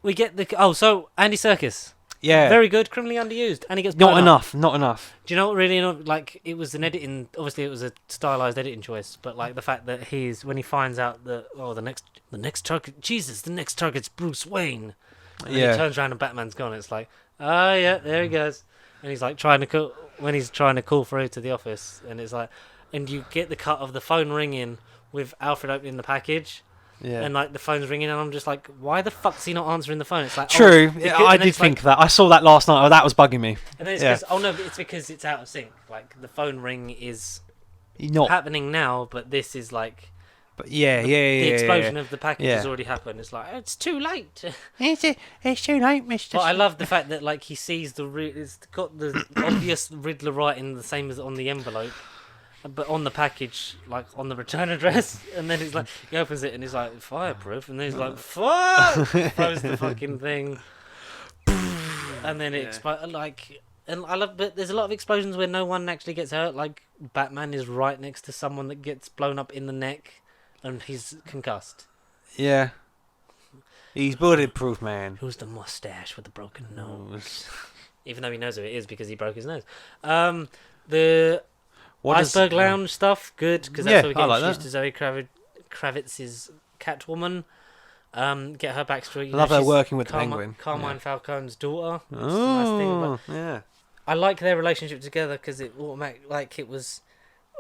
we get so Andy Serkis, Yeah. very good, criminally underused, and he gets blown Not up. enough. Not enough. Do you know what really like it was an editing? Obviously, it was a stylized editing choice, but like the fact that when he finds out that the next target, Jesus, the next target's Bruce Wayne. And then he turns around and Batman's gone. It's like, oh yeah, there he goes. And he's like trying to call through to the office, and it's like, and you get the cut of the phone ringing with Alfred opening the package, Yeah. and like the phone's ringing, and I'm just like, why the fuck's he not answering the phone? It's like, True. oh, Yeah, because- I and then did it's like- think that. I saw that last night. Oh, that was bugging me. and then it's yeah. because, oh no, but it's because it's out of sync. Like the phone ring is Not. happening now, but this is like But yeah. the explosion of the package Yeah. has already happened. It's like it's too late. It's too late, Mister. But I love the fact that like he sees it's got the obvious Riddler writing the same as on the envelope, but on the package, like on the return address, and then he's like he opens it and he's like fireproof, and then he's like fuck, throws the fucking thing, and then it like. And I love, but there's a lot of explosions where no one actually gets hurt. Like Batman is right next to someone that gets blown up in the neck, and he's concussed. Yeah. He's bulletproof, man. Who's the mustache with the broken nose? Nose. Even though he knows who it is because he broke his nose. The What does- Iceberg Lounge stuff, good, because Yeah, that's where we I get like introduced to Zoe Kravitz's Catwoman. Get her backstory. I love her she's working with the Penguin. Carmine Falcone's daughter. Which is a nice thing about. Yeah. I like their relationship together because it it was.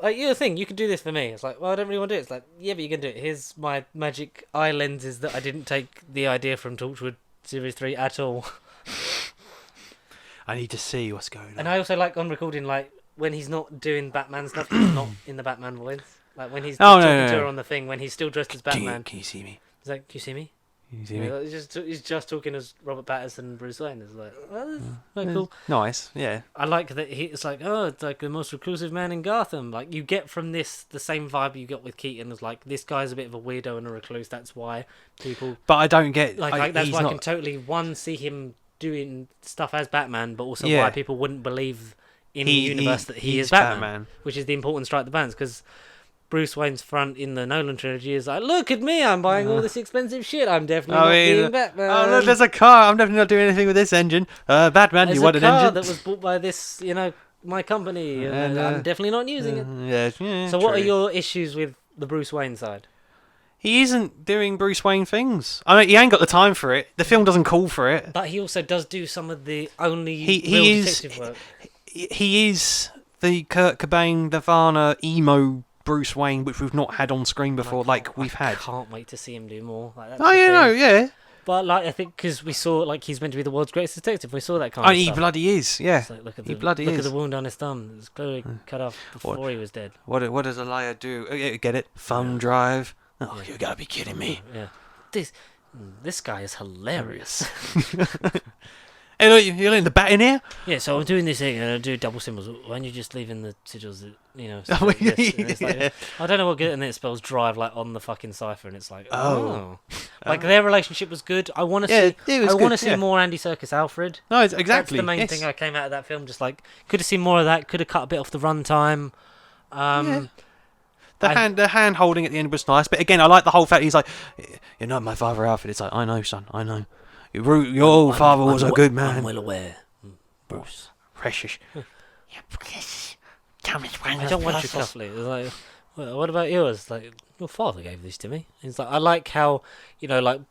Like, you're the thing, you can do this for me. It's like, well, I don't really want to do it. It's like, yeah, but you can do it. Here's my magic eye lenses that I didn't take the idea from Torchwood Series 3 at all. I need to see what's going on. And I also like on recording, like, when he's not doing Batman stuff, he's not in the Batman voice. Like, when he's Oh, no, talking no, to no. her on the thing, when he's still dressed as Batman. Can you see me? He's like, do you see me? Can you see me? He's just talking as Robert Pattinson and Bruce Wayne. It's like, well, that's quite cool. Nice. Yeah. I like that it's like, oh, it's like the most reclusive man in Gotham. Like, you get from this the same vibe you got with Keaton. Is like, this guy's a bit of a weirdo and a recluse. That's why people But I don't get. that's he's why I not, can totally see him doing stuff as Batman, but also Yeah. why people wouldn't believe in the universe that he he's is Batman, which is the important strike the balance. Because Bruce Wayne's front in the Nolan trilogy is like, look at me, I'm buying all this expensive shit. I'm definitely not being Batman. Oh look, there's a car. I'm definitely not doing anything with this engine. Batman, There's you want a an car engine? that was bought by this, my company, and I'm definitely not using it. Yeah. So what are your issues with the Bruce Wayne side? He isn't doing Bruce Wayne things. I mean, he ain't got the time for it. The film doesn't call for it. But he also does do some of the only He real is- detective work. He is the Kurt Cobain, Nirvana, emo Bruce Wayne, which we've not had on screen before, like we've had. I can't wait to see him do more. Like, that's Oh, the you thing. know, yeah. But like I think because we saw like he's meant to be the world's greatest detective. We saw that kind of He stuff. bloody is, yeah. It's like, look at He the bloody look is. at the wound on his thumb. It was clearly cut off before he was dead. What does a liar do? Oh, yeah, get it? Thumb drive. Oh, Yeah. you gotta be kidding me. Yeah. This guy is hilarious. Hey, look, you're letting the bat in here? Yeah, so I'm doing this thing and I do double symbols. Why don't you just leaving the sigils, Oh, like this? And it's like, yeah. I don't know what good, and then it spells drive like on the fucking cipher, and it's like, Oh. like their relationship was good. I want to Yeah, see, it was I want to good, see yeah. more Andy Serkis Alfred. No, it's exactly. That's the main yes. thing I came out of that film. Just like could have seen more of that. Could have cut a bit off the runtime. Yeah. I- The hand holding at the end was nice, but again, I like the whole fact he's like, "You're not my father, Alfred." It's like, I know, son, I know. Your old father was a good man. I'm well aware, Bruce. Precious. Yeah, precious. Thomas Wayne I was don't want you precious. cuffly. It's like, what about yours? Like, your father gave this to me. It's like I like how like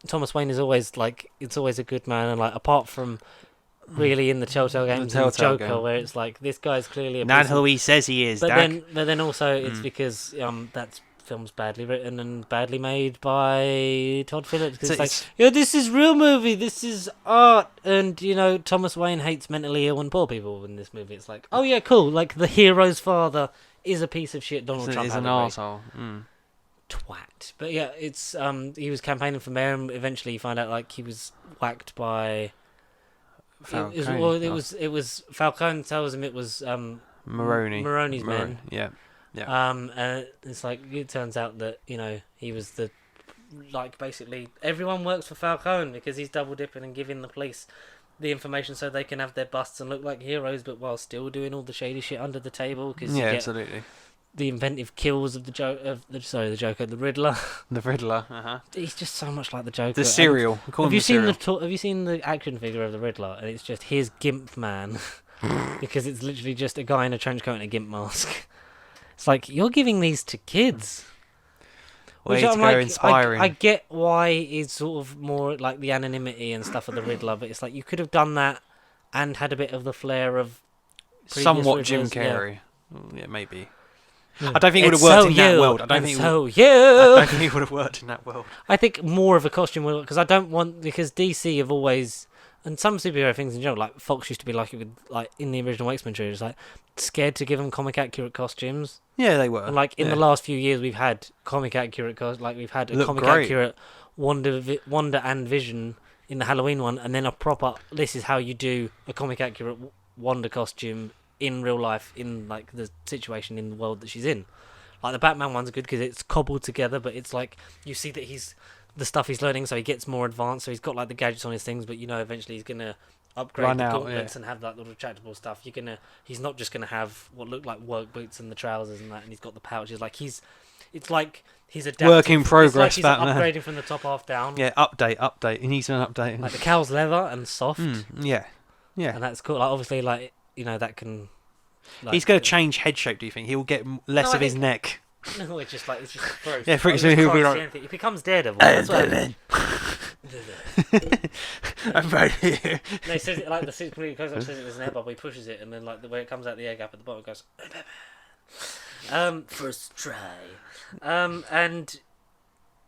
Thomas Wayne is always like it's always a good man, and like apart from really in the Telltale games, and Telltale Joker, game. where it's like this guy's clearly a Not piece of- who he says he is, but Dak. then also it's because that film's badly written and badly made by Todd Phillips. 'Cause So it's like, it's- yeah, this is real movie, this is art, and Thomas Wayne hates mentally ill and poor people in this movie. It's like, oh yeah, cool. Like the hero's father is a piece of shit. Donald Trump He's had an a great arsehole. twat. But yeah, it's he was campaigning for mayor, and eventually you find out like he was whacked by. It was Falcone tells him it was Maroney's men. Yeah. And it's like it turns out that he was the basically everyone works for Falcone because he's double dipping and giving the police the information so they can have their busts and look like heroes, but while still doing all the shady shit under the table because Yeah, you get absolutely. the inventive kills of the Joker, the Riddler. The Riddler. He's just so much like the Joker. The And cereal. We call Have him you the seen cereal. have you seen the action figure of the Riddler? And it's just his Gimp man, because it's literally just a guy in a trench coat and a Gimp mask. It's like you're giving these to kids. Way Which to I'm go, like, inspiring. I get why it's sort of more like the anonymity and stuff of the Riddler, but it's like you could have done that and had a bit of the flair of previous Somewhat Jim Riddlers, yeah. Carrey. Yeah, maybe. I don't think it would have It's worked so in that you, world. I don't and think. so I you. don't think it would have worked in that world. I think more of a costume will, because I don't want, because DC have always, and some superhero things in general, like Fox used to be like it with, like in the original X-Men trilogy, like scared to give them comic accurate costumes. Yeah, they were. And like in yeah. the last few years, we've had comic accurate like we've had a Look comic great. accurate Wonder and Vision in the Halloween one, and then a proper. This is how you do a comic accurate Wonder costume in real life in like the situation in the world that she's in. Like the Batman one's good because it's cobbled together, but it's like you see that he's the stuff he's learning, so he gets more advanced. So he's got like the gadgets on his things, but eventually he's gonna upgrade Run the out, gauntlets and have that little retractable stuff. He's not just gonna have what look like work boots and the trousers and that, and he's got the pouches. Like it's like he's adapting. Work in progress, It's like he's Batman. upgrading from the top half down. Yeah, update. He needs an update. Like the cow's leather and soft, Yeah. and that's cool. Like obviously, like that can. Like, He's going to change head shape, do you think? He'll get less No, of I his think- neck. No, it's just gross. Yeah, pretty Like, soon you he'll can't be see like, anything. He becomes Daredevil. That's what happens. I'm right here. No, he says it like the suit completely goes up, says it as an air bubble, he pushes it, and then like the way it comes out the air gap at the bottom it goes. First try. And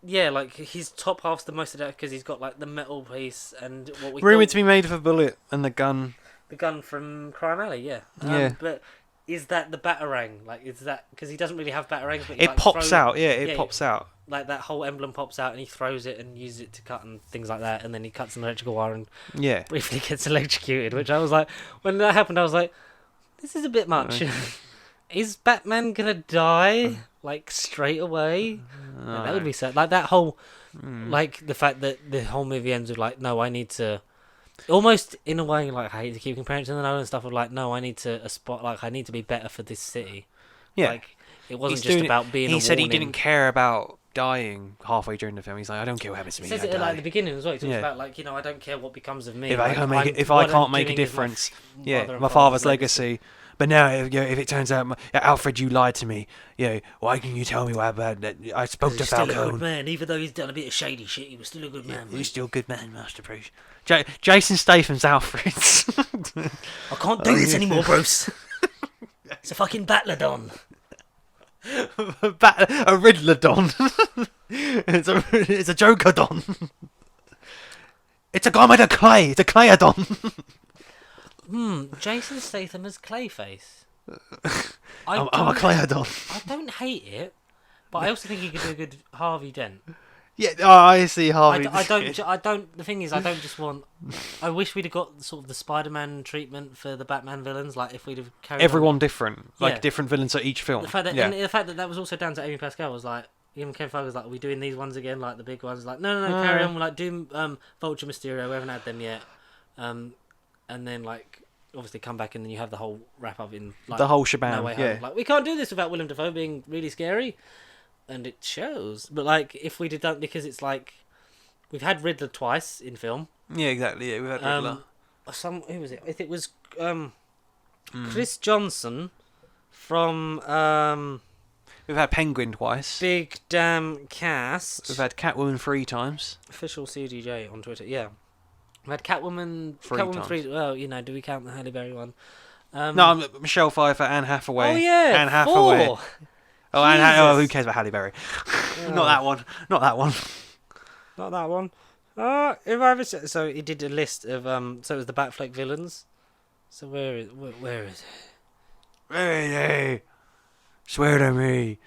yeah, like his top half's the most adapted because he's got like the metal piece and what we Rumoured thought- to be made of a bullet and the gun. the gun from Crime Alley, yeah. Yeah. But is that the Batarang? Like, is that because he doesn't really have Batarangs? But he, It like, pops throws- out, yeah, it yeah, pops out. Like that whole emblem pops out, and he throws it and uses it to cut and things like that, and then he cuts an electrical wire and Yeah. briefly gets electrocuted. Which I was like, when that happened, I was like, this is a bit much. Is Batman gonna die like straight away? That would be sad. Like that whole, like the fact that the whole movie ends with like, no, I need to. Almost in a way, like I hate to keep comparing it to the Nolan stuff of like, no, I need to a spot like I need to be better for this city. Yeah. Like It wasn't he's just doing it- about being. He a said he warning. didn't care about dying halfway during the film. He's like, I don't care what happens to He me. says I it at die. like the beginning as well. He talks Yeah. about like, I don't care what becomes of me. If I like, can't make I'm- if what I I'm can't make a doing is my difference, mother and my father's legacy. But now, if it turns out, Alfred, you lied to me. Why can you tell me what happened? That I spoke to He's still a good Falcone. man, even though he's done a bit of shady shit. He was still a good man. He's mate. still a good man, Master Bruce. Jason Statham's Alfred. I can't do this anymore, Bruce. It's a fucking Battledon. A Riddler Don. it's a Joker Don. It's a guy made of clay. It's a Clayadon. Jason Statham as Clayface. I'm a Clayadon. I don't hate it, but I also think he could do a good Harvey Dent. Yeah, I see Harvey. I don't. The thing is, I don't just want. I wish we'd have got sort of the Spider-Man treatment for the Batman villains. Like if we'd have carried Everyone different, like Yeah. different villains for each film. on. The fact that yeah. and the fact that was also down to Amy Pascal was like. Even Ken Feige was like, "Are we doing these ones again? Like the big ones?" Like, no, carry on. We're like, do Vulture, Mysterio. We haven't had them yet. And then like obviously come back and then you have the whole wrap up in like The whole shebang, No Way yeah. Home. Like we can't do this without Willem Dafoe being really scary, and it shows. But like if we did that because it's like we've had Riddler twice in film. Yeah, exactly. Yeah, we had Riddler. Who was it? If it was Hmm. Chris Johnson from We've had Penguin twice. Big Damn Cast. We've had Catwoman 3 times. Official CDJ on Twitter. Yeah, we had Catwoman. Three Catwoman times. 3. Well, do we count the Halle Berry one? No, Michelle Pfeiffer, Anne Hathaway. Oh yeah, Anne Hathaway. 4. Oh, who Jesus. cares about Halle Berry? Not that one. Not that one. Not that one. If I ever so he did a list of so it was the Batfleck villains. So where is it? Hey, swear to me.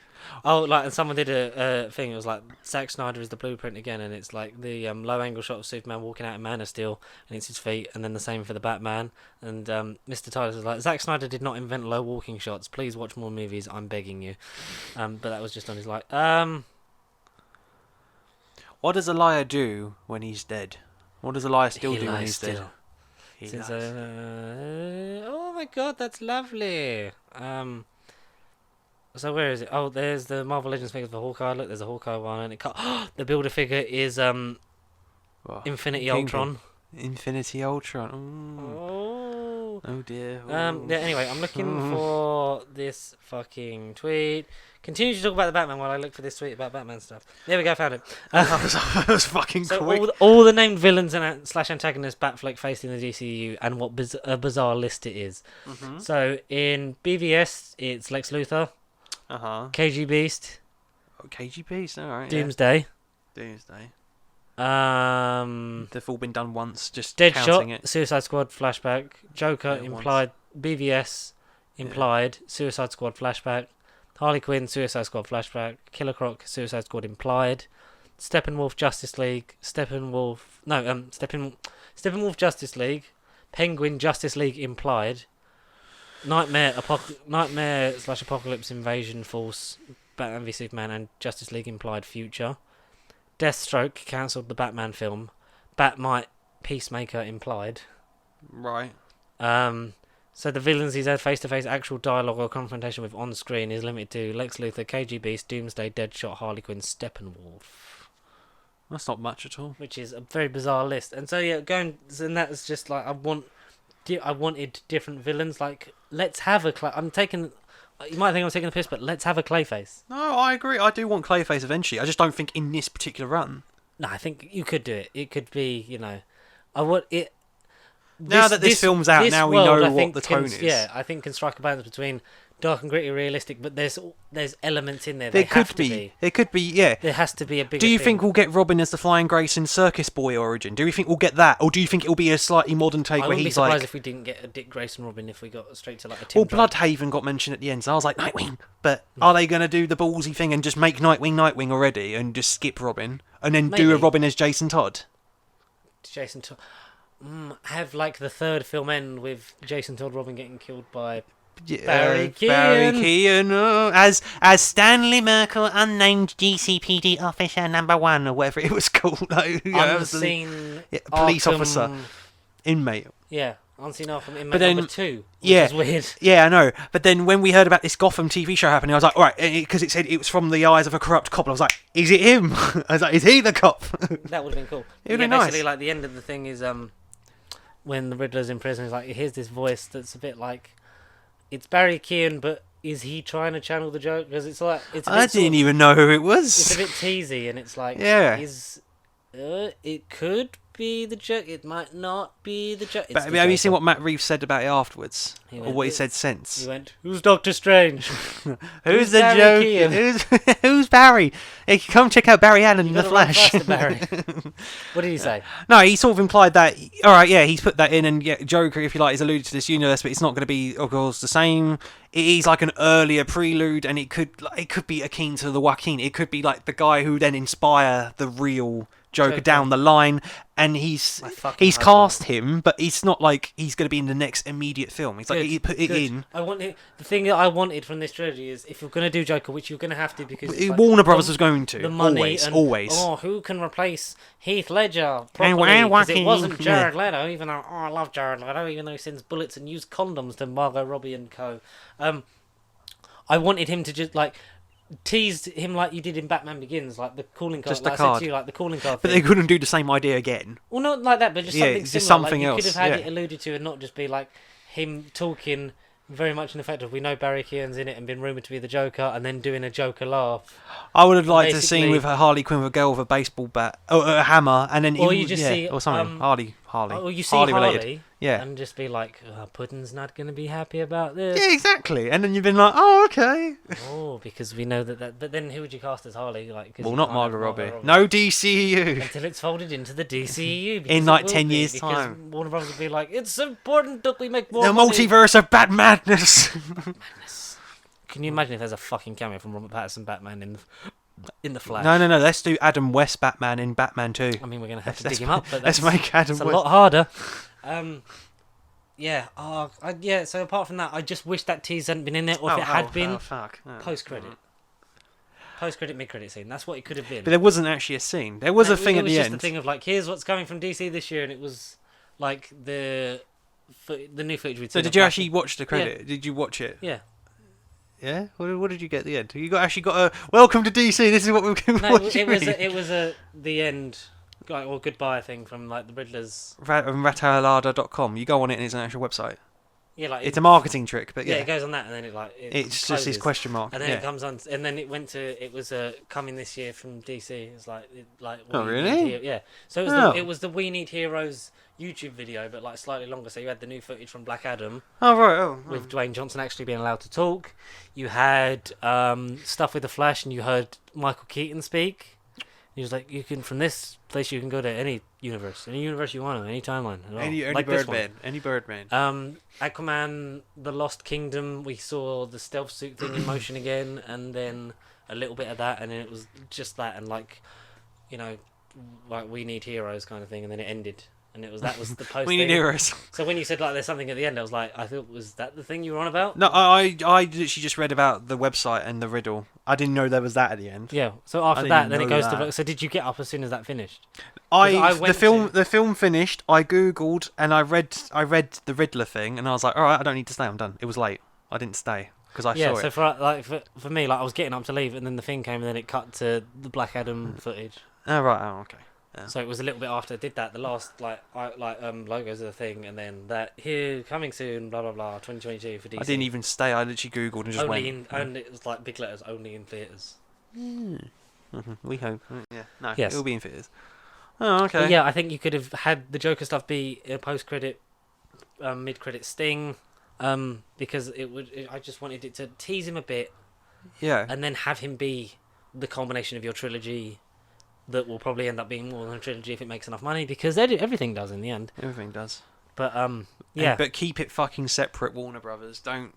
Oh, like and someone did a thing. It was like Zack Snyder is the blueprint again, and it's like the low angle shot of Superman walking out of Man of Steel, and it's his feet, and then the same for the Batman. And Mr. Tyler was like, Zack Snyder did not invent low walking shots. Please watch more movies. I'm begging you. But that was just on his like What does a liar do when he's dead? What does a liar still he do when lies he's still. dead? He Since, lies. oh my god, that's lovely. So where is it? Oh, there's the Marvel Legends figure for Hawkeye. Look, there's a Hawkeye one, and the Builder figure is What? Infinity Kingpin. Ultron. Infinity Ultron. Ooh. Oh. Oh dear. Yeah. Anyway, I'm looking for this fucking tweet. Continue to talk about the Batman while I look for this tweet about Batman stuff. There we go, found it. That was fucking So quick. all the named villains and slash antagonists Batfleck faced in the DCU, and what a bizarre list it is. Mm-hmm. So in BVS, it's Lex Luthor, KG Beast, KGPs, alright. Doomsday, Doomsday. um, They've all been done once, just counting Deadshot, it. Suicide Squad flashback, Joker Yeah, implied, BVS implied, Suicide Squad flashback, Harley Quinn Suicide Squad flashback, Killer Croc Suicide Squad implied, Steppenwolf Justice League, Steppenwolf Justice League, Penguin Justice League implied, Nightmare / Apocalypse Invasion Force, Batman v Superman and Justice League implied future, Deathstroke cancelled the Batman film, Batmite Peacemaker implied. Right. So the villains he's had face-to-face actual dialogue or confrontation with on screen is limited to Lex Luthor, KG Beast, Doomsday, Deadshot, Harley Quinn, Steppenwolf, That's not much at all. which is a very bizarre list. And so yeah, and that's just like I wanted different villains. Like let's have a. I'm taking. You might think I'm taking the piss, but let's have a Clayface. No, I agree. I do want Clayface eventually. I just don't think in this particular run. No, I think you could do it. It could be, I want it. Now that this film's out, this now we world, know I what think the tone is. Yeah, I think can strike a balance between dark and gritty, realistic, but there's elements in there. There They have could to be. There could be, yeah. There has to be a bigger. Do you thing. think we'll get Robin as the Flying Grayson Circus Boy origin? Do you think we'll get that? Or do you think it'll be a slightly modern take I where wouldn't be he's surprised like... if we didn't get a Dick Grayson Robin if we got straight to like a Tim Well, Drake. Bloodhaven got mentioned at the end, so I was like, Nightwing. But are they going to do the ballsy thing and just make Nightwing already and just skip Robin? And then do a Maybe. Robin as Jason Todd? Jason Todd. Have like the third film end with Jason Todd Robin getting killed by Yeah, Barry Barry Keoghan. Keoghan, as Stanley Merkel, unnamed GCPD officer #1 or whatever it was called. Like, yeah, that was the- unseen yeah, police Arkham- officer, inmate. Yeah, Auntie Nell from Inmate But then- number 2, which yeah. is weird. Yeah, I know. But then when we heard about this Gotham TV show happening, I was like, all right, because it said it was from the eyes of a corrupt cop. And I was like, is it him? I was like, is he the cop? That would have been cool. It would've been basically, nice. like, the end of the thing is when the Riddler's in prison, he's like, he hears this voice that's a bit like, it's Barry Keoghan, but is he trying to channel the joke? Because it's like, it's a bit I didn't even know who it it's was. a bit teasy, and it's like, Yeah. it could be the joke, it might not be the joke. But have you seen what Matt Reeves said about it afterwards? He Or went, what he "It's- said since? He went, who's Doctor Strange? Who's the Barry joke? Keoghan? Who's Barry? Hey, come check out Barry Allen You in the gotta run Flash. faster, Barry. What did he say? No, he sort of implied that. All right, yeah, he's put that in, and yeah, Joker, if you like, is alluded to this universe, but it's not going to be, of course, the same. It is like an earlier prelude, and it could be akin to the Joaquin. It could be like the guy who then inspire the real Joker down the line, and he's My fucking husband. cast him, but it's not like he's going to be in the next immediate film. It's like Good, he put it good. in. I wanted the thing that I wanted from this trilogy is if you're going to do Joker, which you're going to have to because it's like Warner Brothers the- was going to the money always, and, always. Oh, who can replace Heath Ledger And properly? Because it Joaquin, wasn't yeah. Jared Leto, even though I love Jared Leto, even though he sends bullets and uses condoms to Margot Robbie and co. I wanted him to just like tease him like you did in Batman Begins, like the calling card. Just the like I said card. to you, like the calling card. But thing. they couldn't do the same idea again. Well, not like that, but just Yeah, something just similar. something like, you else, could have had yeah. it alluded to and not just be like him talking very much in effect of we know Barry Keoghan's in it and been rumoured to be the Joker and then doing a Joker laugh. I would have liked to see Basically- with a Harley Quinn with a girl with a baseball bat, or a hammer, and then Or he- you just yeah, see, or something. Harley, Or you see Harley Harley, related. Yeah. and just be like, Puddin's not going to be happy about this. Yeah, exactly. And then you've been like, oh, okay. Oh, because we know that. But then who would you cast as Harley? Like, 'cause Well, you not can't have Margot Robbie. Robbie. No DCEU. Until it's folded into the DCEU. because In, it like, will 10 be, years' because time. Warner Bros. Would be like, it's important that we make more The money." multiverse of Bat Madness. Can you imagine if there's a fucking cameo from Robert Pattinson Batman in the Flash? No. Let's do Adam West Batman in Batman 2. I mean, we're going to have to Let's dig him up, but Let's that's make Adam it's a West. lot harder. Yeah. Yeah. So apart from that, I just wish that tease hadn't been in there, or if it had been, Oh, fuck. Oh. post-credit. Post-credit, mid-credit scene. That's what it could have been. But there wasn't actually a scene. There was No, a thing it at was the just end. the thing of like, here's what's coming from DC this year, and it was like the new footage we'd So seen did of you Flash. actually watch the credit? Did you watch it? Yeah. Yeah. What did you get at the end? You actually got a welcome to DC. This is what we're going No, to it was the end, like, or goodbye thing from like the Riddler's. Ratalada.com. You go on it and it's an actual website. Yeah, like It's a marketing trick, but yeah, yeah. it goes on that, and then It's closes. just his question mark. And then yeah. it comes on, and then it went to it was coming this year from DC. It's like Oh, We really? Need yeah. So it was Oh. it was the We Need Heroes YouTube video, but like slightly longer. So you had the new footage from Black Adam Oh right. Oh. with Dwayne Johnson actually being allowed to talk. You had stuff with the Flash, and you heard Michael Keaton speak. He was like, "You can from this place, you can go to any universe you want, any timeline, at all. Any like this one." Birdman. Any Birdman. Aquaman, The Lost Kingdom, we saw the stealth suit thing in motion again, and then a little bit of that, and then it was just that, and like, like We Need Heroes kind of thing, and then it ended, and that was the post. We need thing. heroes. So when you said like there's something at the end, I was like, I thought, was that the thing you were on about? No, I literally just read about the website and the riddle. I didn't know there was that at the end. Yeah. So I after didn't that, then it know goes that. to. So did you get up as soon as that finished? I The went film finished. I googled and I read the Riddler thing, and I was like, all right, I don't need to stay. I'm done. It was late. I didn't stay because I Yeah. saw So it. for me, like I was getting up to leave, and then the thing came, and then it cut to the Black Adam footage. Oh right. Oh okay. Yeah. So it was a little bit after I did that. The last logos of the thing, and then that here coming soon, blah blah blah, 2022 for DC. I didn't even stay. I literally googled and just only went. only it was like big letters, only in theaters. We hope. Yeah. No. Yes. It'll be in theaters. Oh okay. But yeah, I think you could have had the Joker stuff be a post-credit, mid-credit sting, because I just wanted it to tease him a bit, Yeah. and then have him be the culmination of your trilogy. That will probably end up being more than a trilogy if it makes enough money, because everything does in the end. Everything does. But yeah. But keep it fucking separate, Warner Brothers. Don't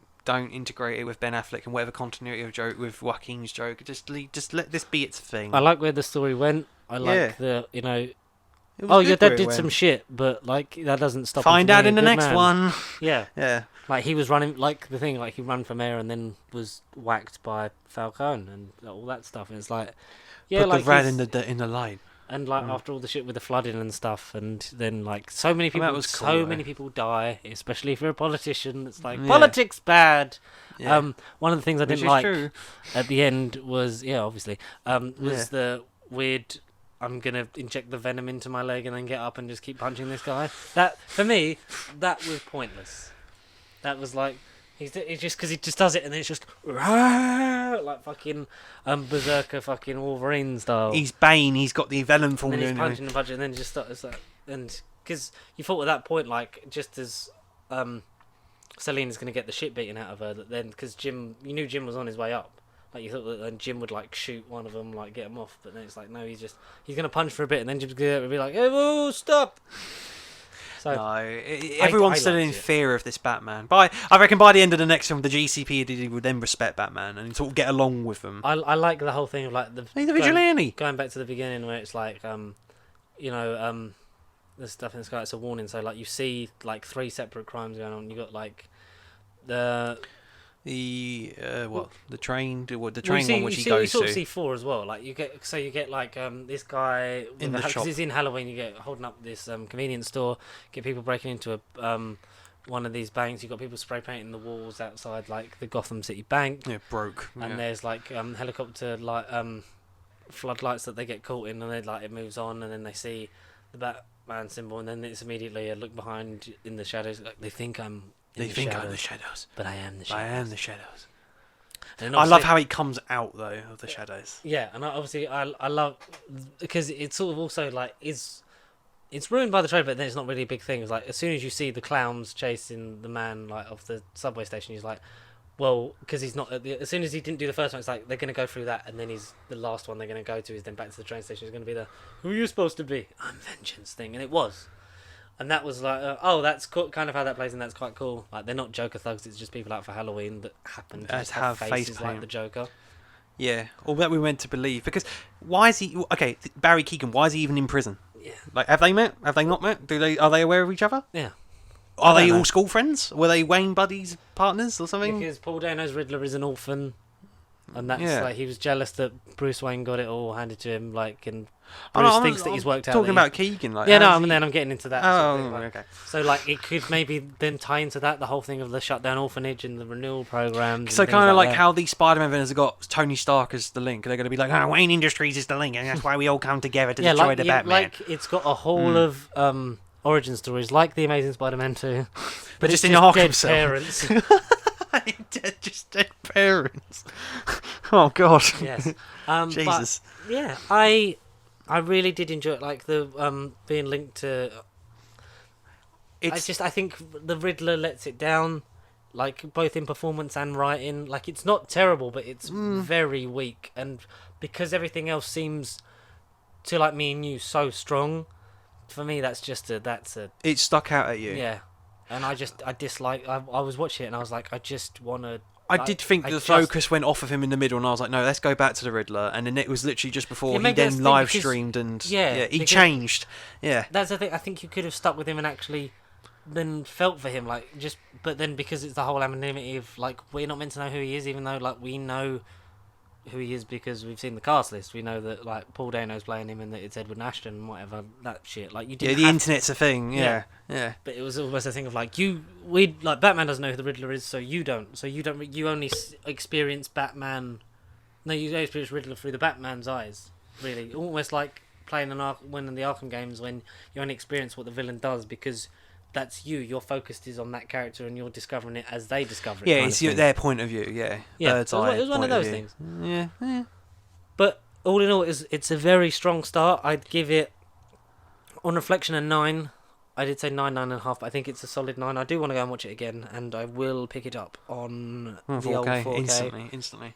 integrate it with Ben Affleck and whatever continuity of joke with Joaquin's joke. Just let this be its thing. I like where the story went. I like Yeah. the It was oh good your where dad it did went. some shit, but like that doesn't stop. him Find from out being in a the good next man. one. Yeah, Yeah. like he was running like the thing, like he ran for mayor and then was whacked by Falcone and all that stuff. And it's like, yeah, Put like the rat he's- in the light. And like after all the shit with the flooding and stuff, and then like so many people, that was cool, so though. many people die, especially if you're a politician. It's like Yeah. politics bad. Yeah. One of the things I Which didn't is like true. at the end was obviously was Yeah. the weird. I'm gonna inject the venom into my leg and then get up and just keep punching this guy. That for me, that was pointless. That was like it's just because he just does it and then it's just like fucking berserker fucking Wolverine style. He's Bane. He's got the venom And formula. then he's in him. punching and punching, and then just starts like, and because you thought at that point, like, just as Selena's going to get the shit beaten out of her, that then because you knew Jim was on his way up, like you thought that then Jim would like shoot one of them, like get him off, but then it's like no, he's going to punch for a bit, and then Jim's going to be like, oh, stop. So No, everyone's I still in liked it. fear of this Batman. I reckon by the end of the next film, the GCPD would then respect Batman and sort of get along with them. I like the whole thing of like He's a vigilante. going back to the beginning where it's like the stuff in the sky, it's a warning. So like you see like 3 separate crimes going on. You got like the The the train, the Well, train one which he you goes sort of to. see 4 as well. Like you get like this guy In the shop. because he's in Halloween. You get holding up this convenience store. Get people breaking into a one of these banks. You got people spray painting the walls outside like the Gotham City Bank. Yeah, broke. And yeah. there's like helicopter light floodlights that they get caught in, and then like it moves on, and then they see the Batman symbol, and then it's immediately a look behind in the shadows. Like they think I'm. They think I'm the shadows. But I am the I shadows. am the shadows. And I love obviously- how he comes out though of the shadows. Yeah, and obviously I love because it's sort of also like it's ruined by the trailer, but then it's not really a big thing. It's like as soon as you see the clowns chasing the man like off the subway station, he's like, well, because he's not as soon as he didn't do the first one, it's like they're gonna go through that, and then he's the last one they're gonna go to is then back to the train station. It's gonna be the who are you supposed to be? I'm vengeance thing, and it was. And that was like, that's kind of how that plays, and that's quite cool. Like, they're not Joker thugs; it's just people out for Halloween that happen to just have face faces like paint. the Joker. Yeah, or that we meant to believe. Because why is he okay? Barry Keoghan. Why is he even in prison? Yeah, Like, have they met? Have they not met? Are they aware of each other? yeah. Are I don't they know. all school friends? Were they Wayne buddies, partners, or something? Because Paul Dano's Riddler is an orphan, and that's Yeah. like he was jealous that Bruce Wayne got it all handed to him. Like, and Oh, Bruce no, thinks that he's worked out. Talking that about Keegan, like yeah, no, how's I mean, he- then I'm getting into that. sort of thing, Oh, like- okay. So like it could maybe then tie into that the whole thing of the shutdown orphanage and the renewal programs. So and kind of things like that. how these Spider-Man villains have got Tony Stark as the link. They're going to be like, Wayne Industries is the link, and that's why we all come together to destroy the Batman. like it's got a whole of origin stories like the Amazing Spider-Man 2, But it's just in Arkham dead cell. parents. Just dead parents. Oh God. Yes. But Jesus. yeah, I really did enjoy it. Like the being linked to. I think the Riddler lets it down, like both in performance and writing. Like it's not terrible, but it's very weak, and because everything else seems to like me and you so strong, for me that's It stuck out at you. yeah. And I dislike. I was watching it and I was like, I just want to. I did think I the just- focus went off of him in the middle, and I was like, no, let's go back to the Riddler. And then it was literally just before Yeah, he maybe that's then the thing, live because- streamed, and Yeah, he because- changed. Yeah. That's the thing. I think you could have stuck with him and actually then felt for him, like just. But then because it's the whole anonymity of like we're not meant to know who he is, even though like we know who he is because we've seen the cast list. We know that like Paul Dano's playing him and that it's Edward Ashton and whatever that shit. Like you Yeah, didn't. the have internet's a thing. Yeah. Yeah. But it was almost a thing of like we like Batman doesn't know who the Riddler is, so you don't. So you only experience Batman. No, you don't experience Riddler through the Batman's eyes. Really, almost like playing one of the Arkham games when you only experience what the villain does because that's you. Your focus is on that character and you're discovering it as they discover it. Yeah, kind it's of thing. their point of view. Yeah. Yeah, Bird's it was, eye it was one of point those view. things. Yeah. Yeah. But all in all, it's a very strong start. I'd give it, on reflection, a 9. I did say 9.5, but I think it's a solid 9. I do want to go and watch it again, and I will pick it up on the old 4K. Instantly.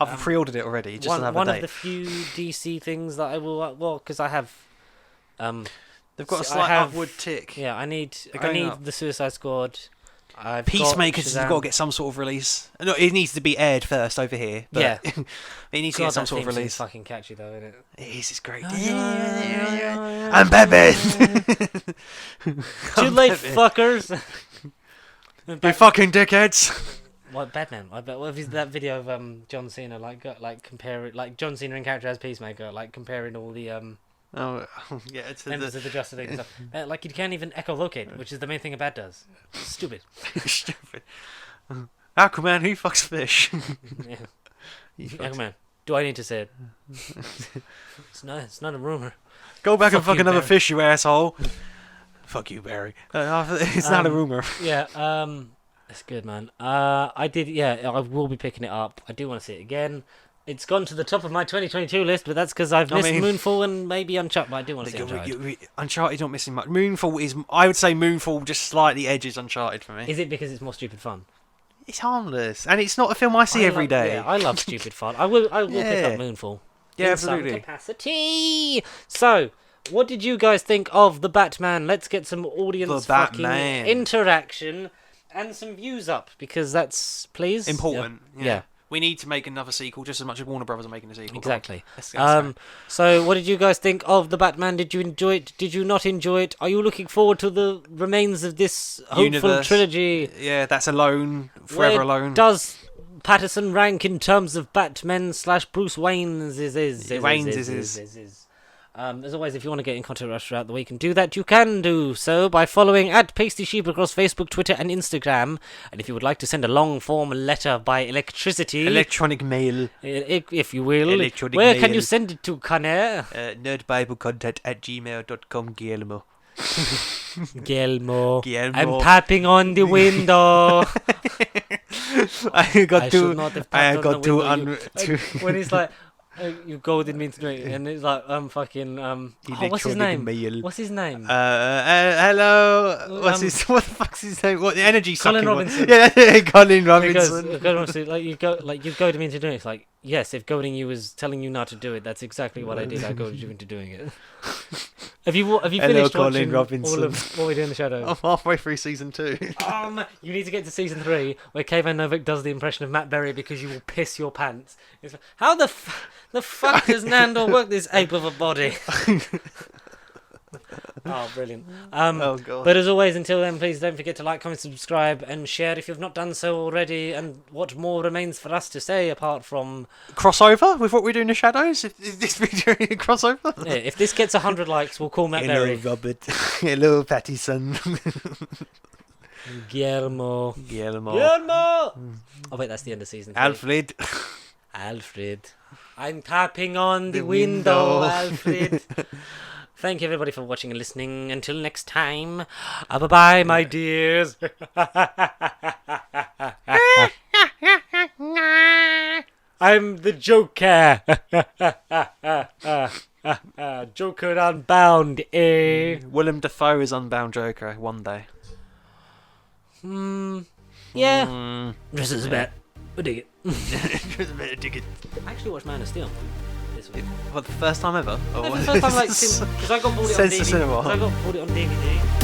I've pre-ordered it already. Just One, another one day. of the few DC things that I will, because I have, They've got a so I slight have- upward tick. yeah, I need going up. the Suicide Squad. I've Peacemakers has got got to get some sort of release. No, it needs to be aired first over here. But Yeah. it needs to God, get some that sort of theme tune's release. fucking catchy though, isn't it? It is. It's great. I'm I'm Batman. Too late, fuckers. You fucking dickheads. What Batman? I bet. What if that video of John Cena like compare it like John Cena in character as Peacemaker, like comparing all the Oh, yeah, to Members of the Justice League and stuff. Like you can't even echolocate, which is the main thing a bat does. Stupid. Stupid. Aquaman, who fucks fish? Yeah. He fucks- Aquaman. Do I need to say it? It's not a rumor. Go back and Fuck fuck you, another Barry. fish, you asshole. Fuck you, Barry. It's not a rumor. Yeah, that's good, man. I will be picking it up. I do want to see it again. It's gone to the top of my 2022 list, but that's because I've missed mean- Moonfall and maybe Uncharted. But I do want to see Like, Uncharted. Uncharted not missing much. Moonfall is, I would say Moonfall just slightly edges Uncharted for me. Is it because it's more stupid fun? It's harmless, and it's not a film I see every day. Yeah, I love stupid fun. I will pick Yeah. up Moonfall. Yeah, in some absolutely. capacity. So, what did you guys think of the Batman? Let's get some audience The fucking Batman. interaction and some views up because that's please Important. Yeah. We need to make another sequel just as much as Warner Brothers are making a sequel. Come on. Exactly. Let's get started. So, what did you guys think of the Batman? Did you enjoy it? Did you not enjoy it? Are you looking forward to the remains of this hopeful Universe. trilogy? Yeah, that's Alone, Forever Where Alone. Does Patterson rank in terms of Batman / Bruce Wayne's? As always, if you want to get in contact with us throughout the week and do that, you can do so by following at Pasty Sheep across Facebook, Twitter, and Instagram. And if you would like to send a long form letter by electricity, Electronic mail. if you will, Electronic where can mail. you send it to, Connor? Nerdbiblecontent@gmail.com, Guillermo. Guillermo. Guillermo. I'm tapping on the window. I got I to. should not have I tapped on got the window. to. When he's like, you goaded me into doing it, and it's like, fucking, what's his name? Mail. What's his name? Hello. What's his? What the fuck's his name? What the energy? Colin sucking one? Robinson. Yeah, Colin Because Robinson. you've goaded me into doing it. It's like, yes, if goading you was telling you not to do it, that's exactly what I did. I goaded you into doing it. Have you finished Colin watching Robinson. all of What We Do in the Shadows? I'm halfway through season 2. You need to get to season 3 where Kayvan Novak does the impression of Matt Berry because you will piss your pants. It's like, how the fuck does Nandor work this ape of a body? Oh, brilliant. Oh god. But as always, until then, please don't forget to like, comment, subscribe, and share if you've not done so already. And what more remains for us to say apart from Crossover with What We Do in the Shadows? Is this video a crossover? yeah, if this gets 100 likes, we'll call Matt Hello, Berry. Robert. Hello, Pattison. Guillermo. Guillermo. Guillermo! Oh, wait, that's the end of season 3. Alfred. Alfred. I'm tapping on the The window, window. Alfred. Thank you, everybody, for watching and listening. Until next time, bye-bye, my dears. I'm the Joker. Joker Unbound, eh? Willem Dafoe is Unbound Joker one day. Yeah. Mm. This is a bit. I dig it. Just a bit of ticket. I actually watched Man of Steel this week. What, the first time ever? No, for the first time, like, because I got bought it on Sense of DVD. cinema. 'cause I got bought it on DVD.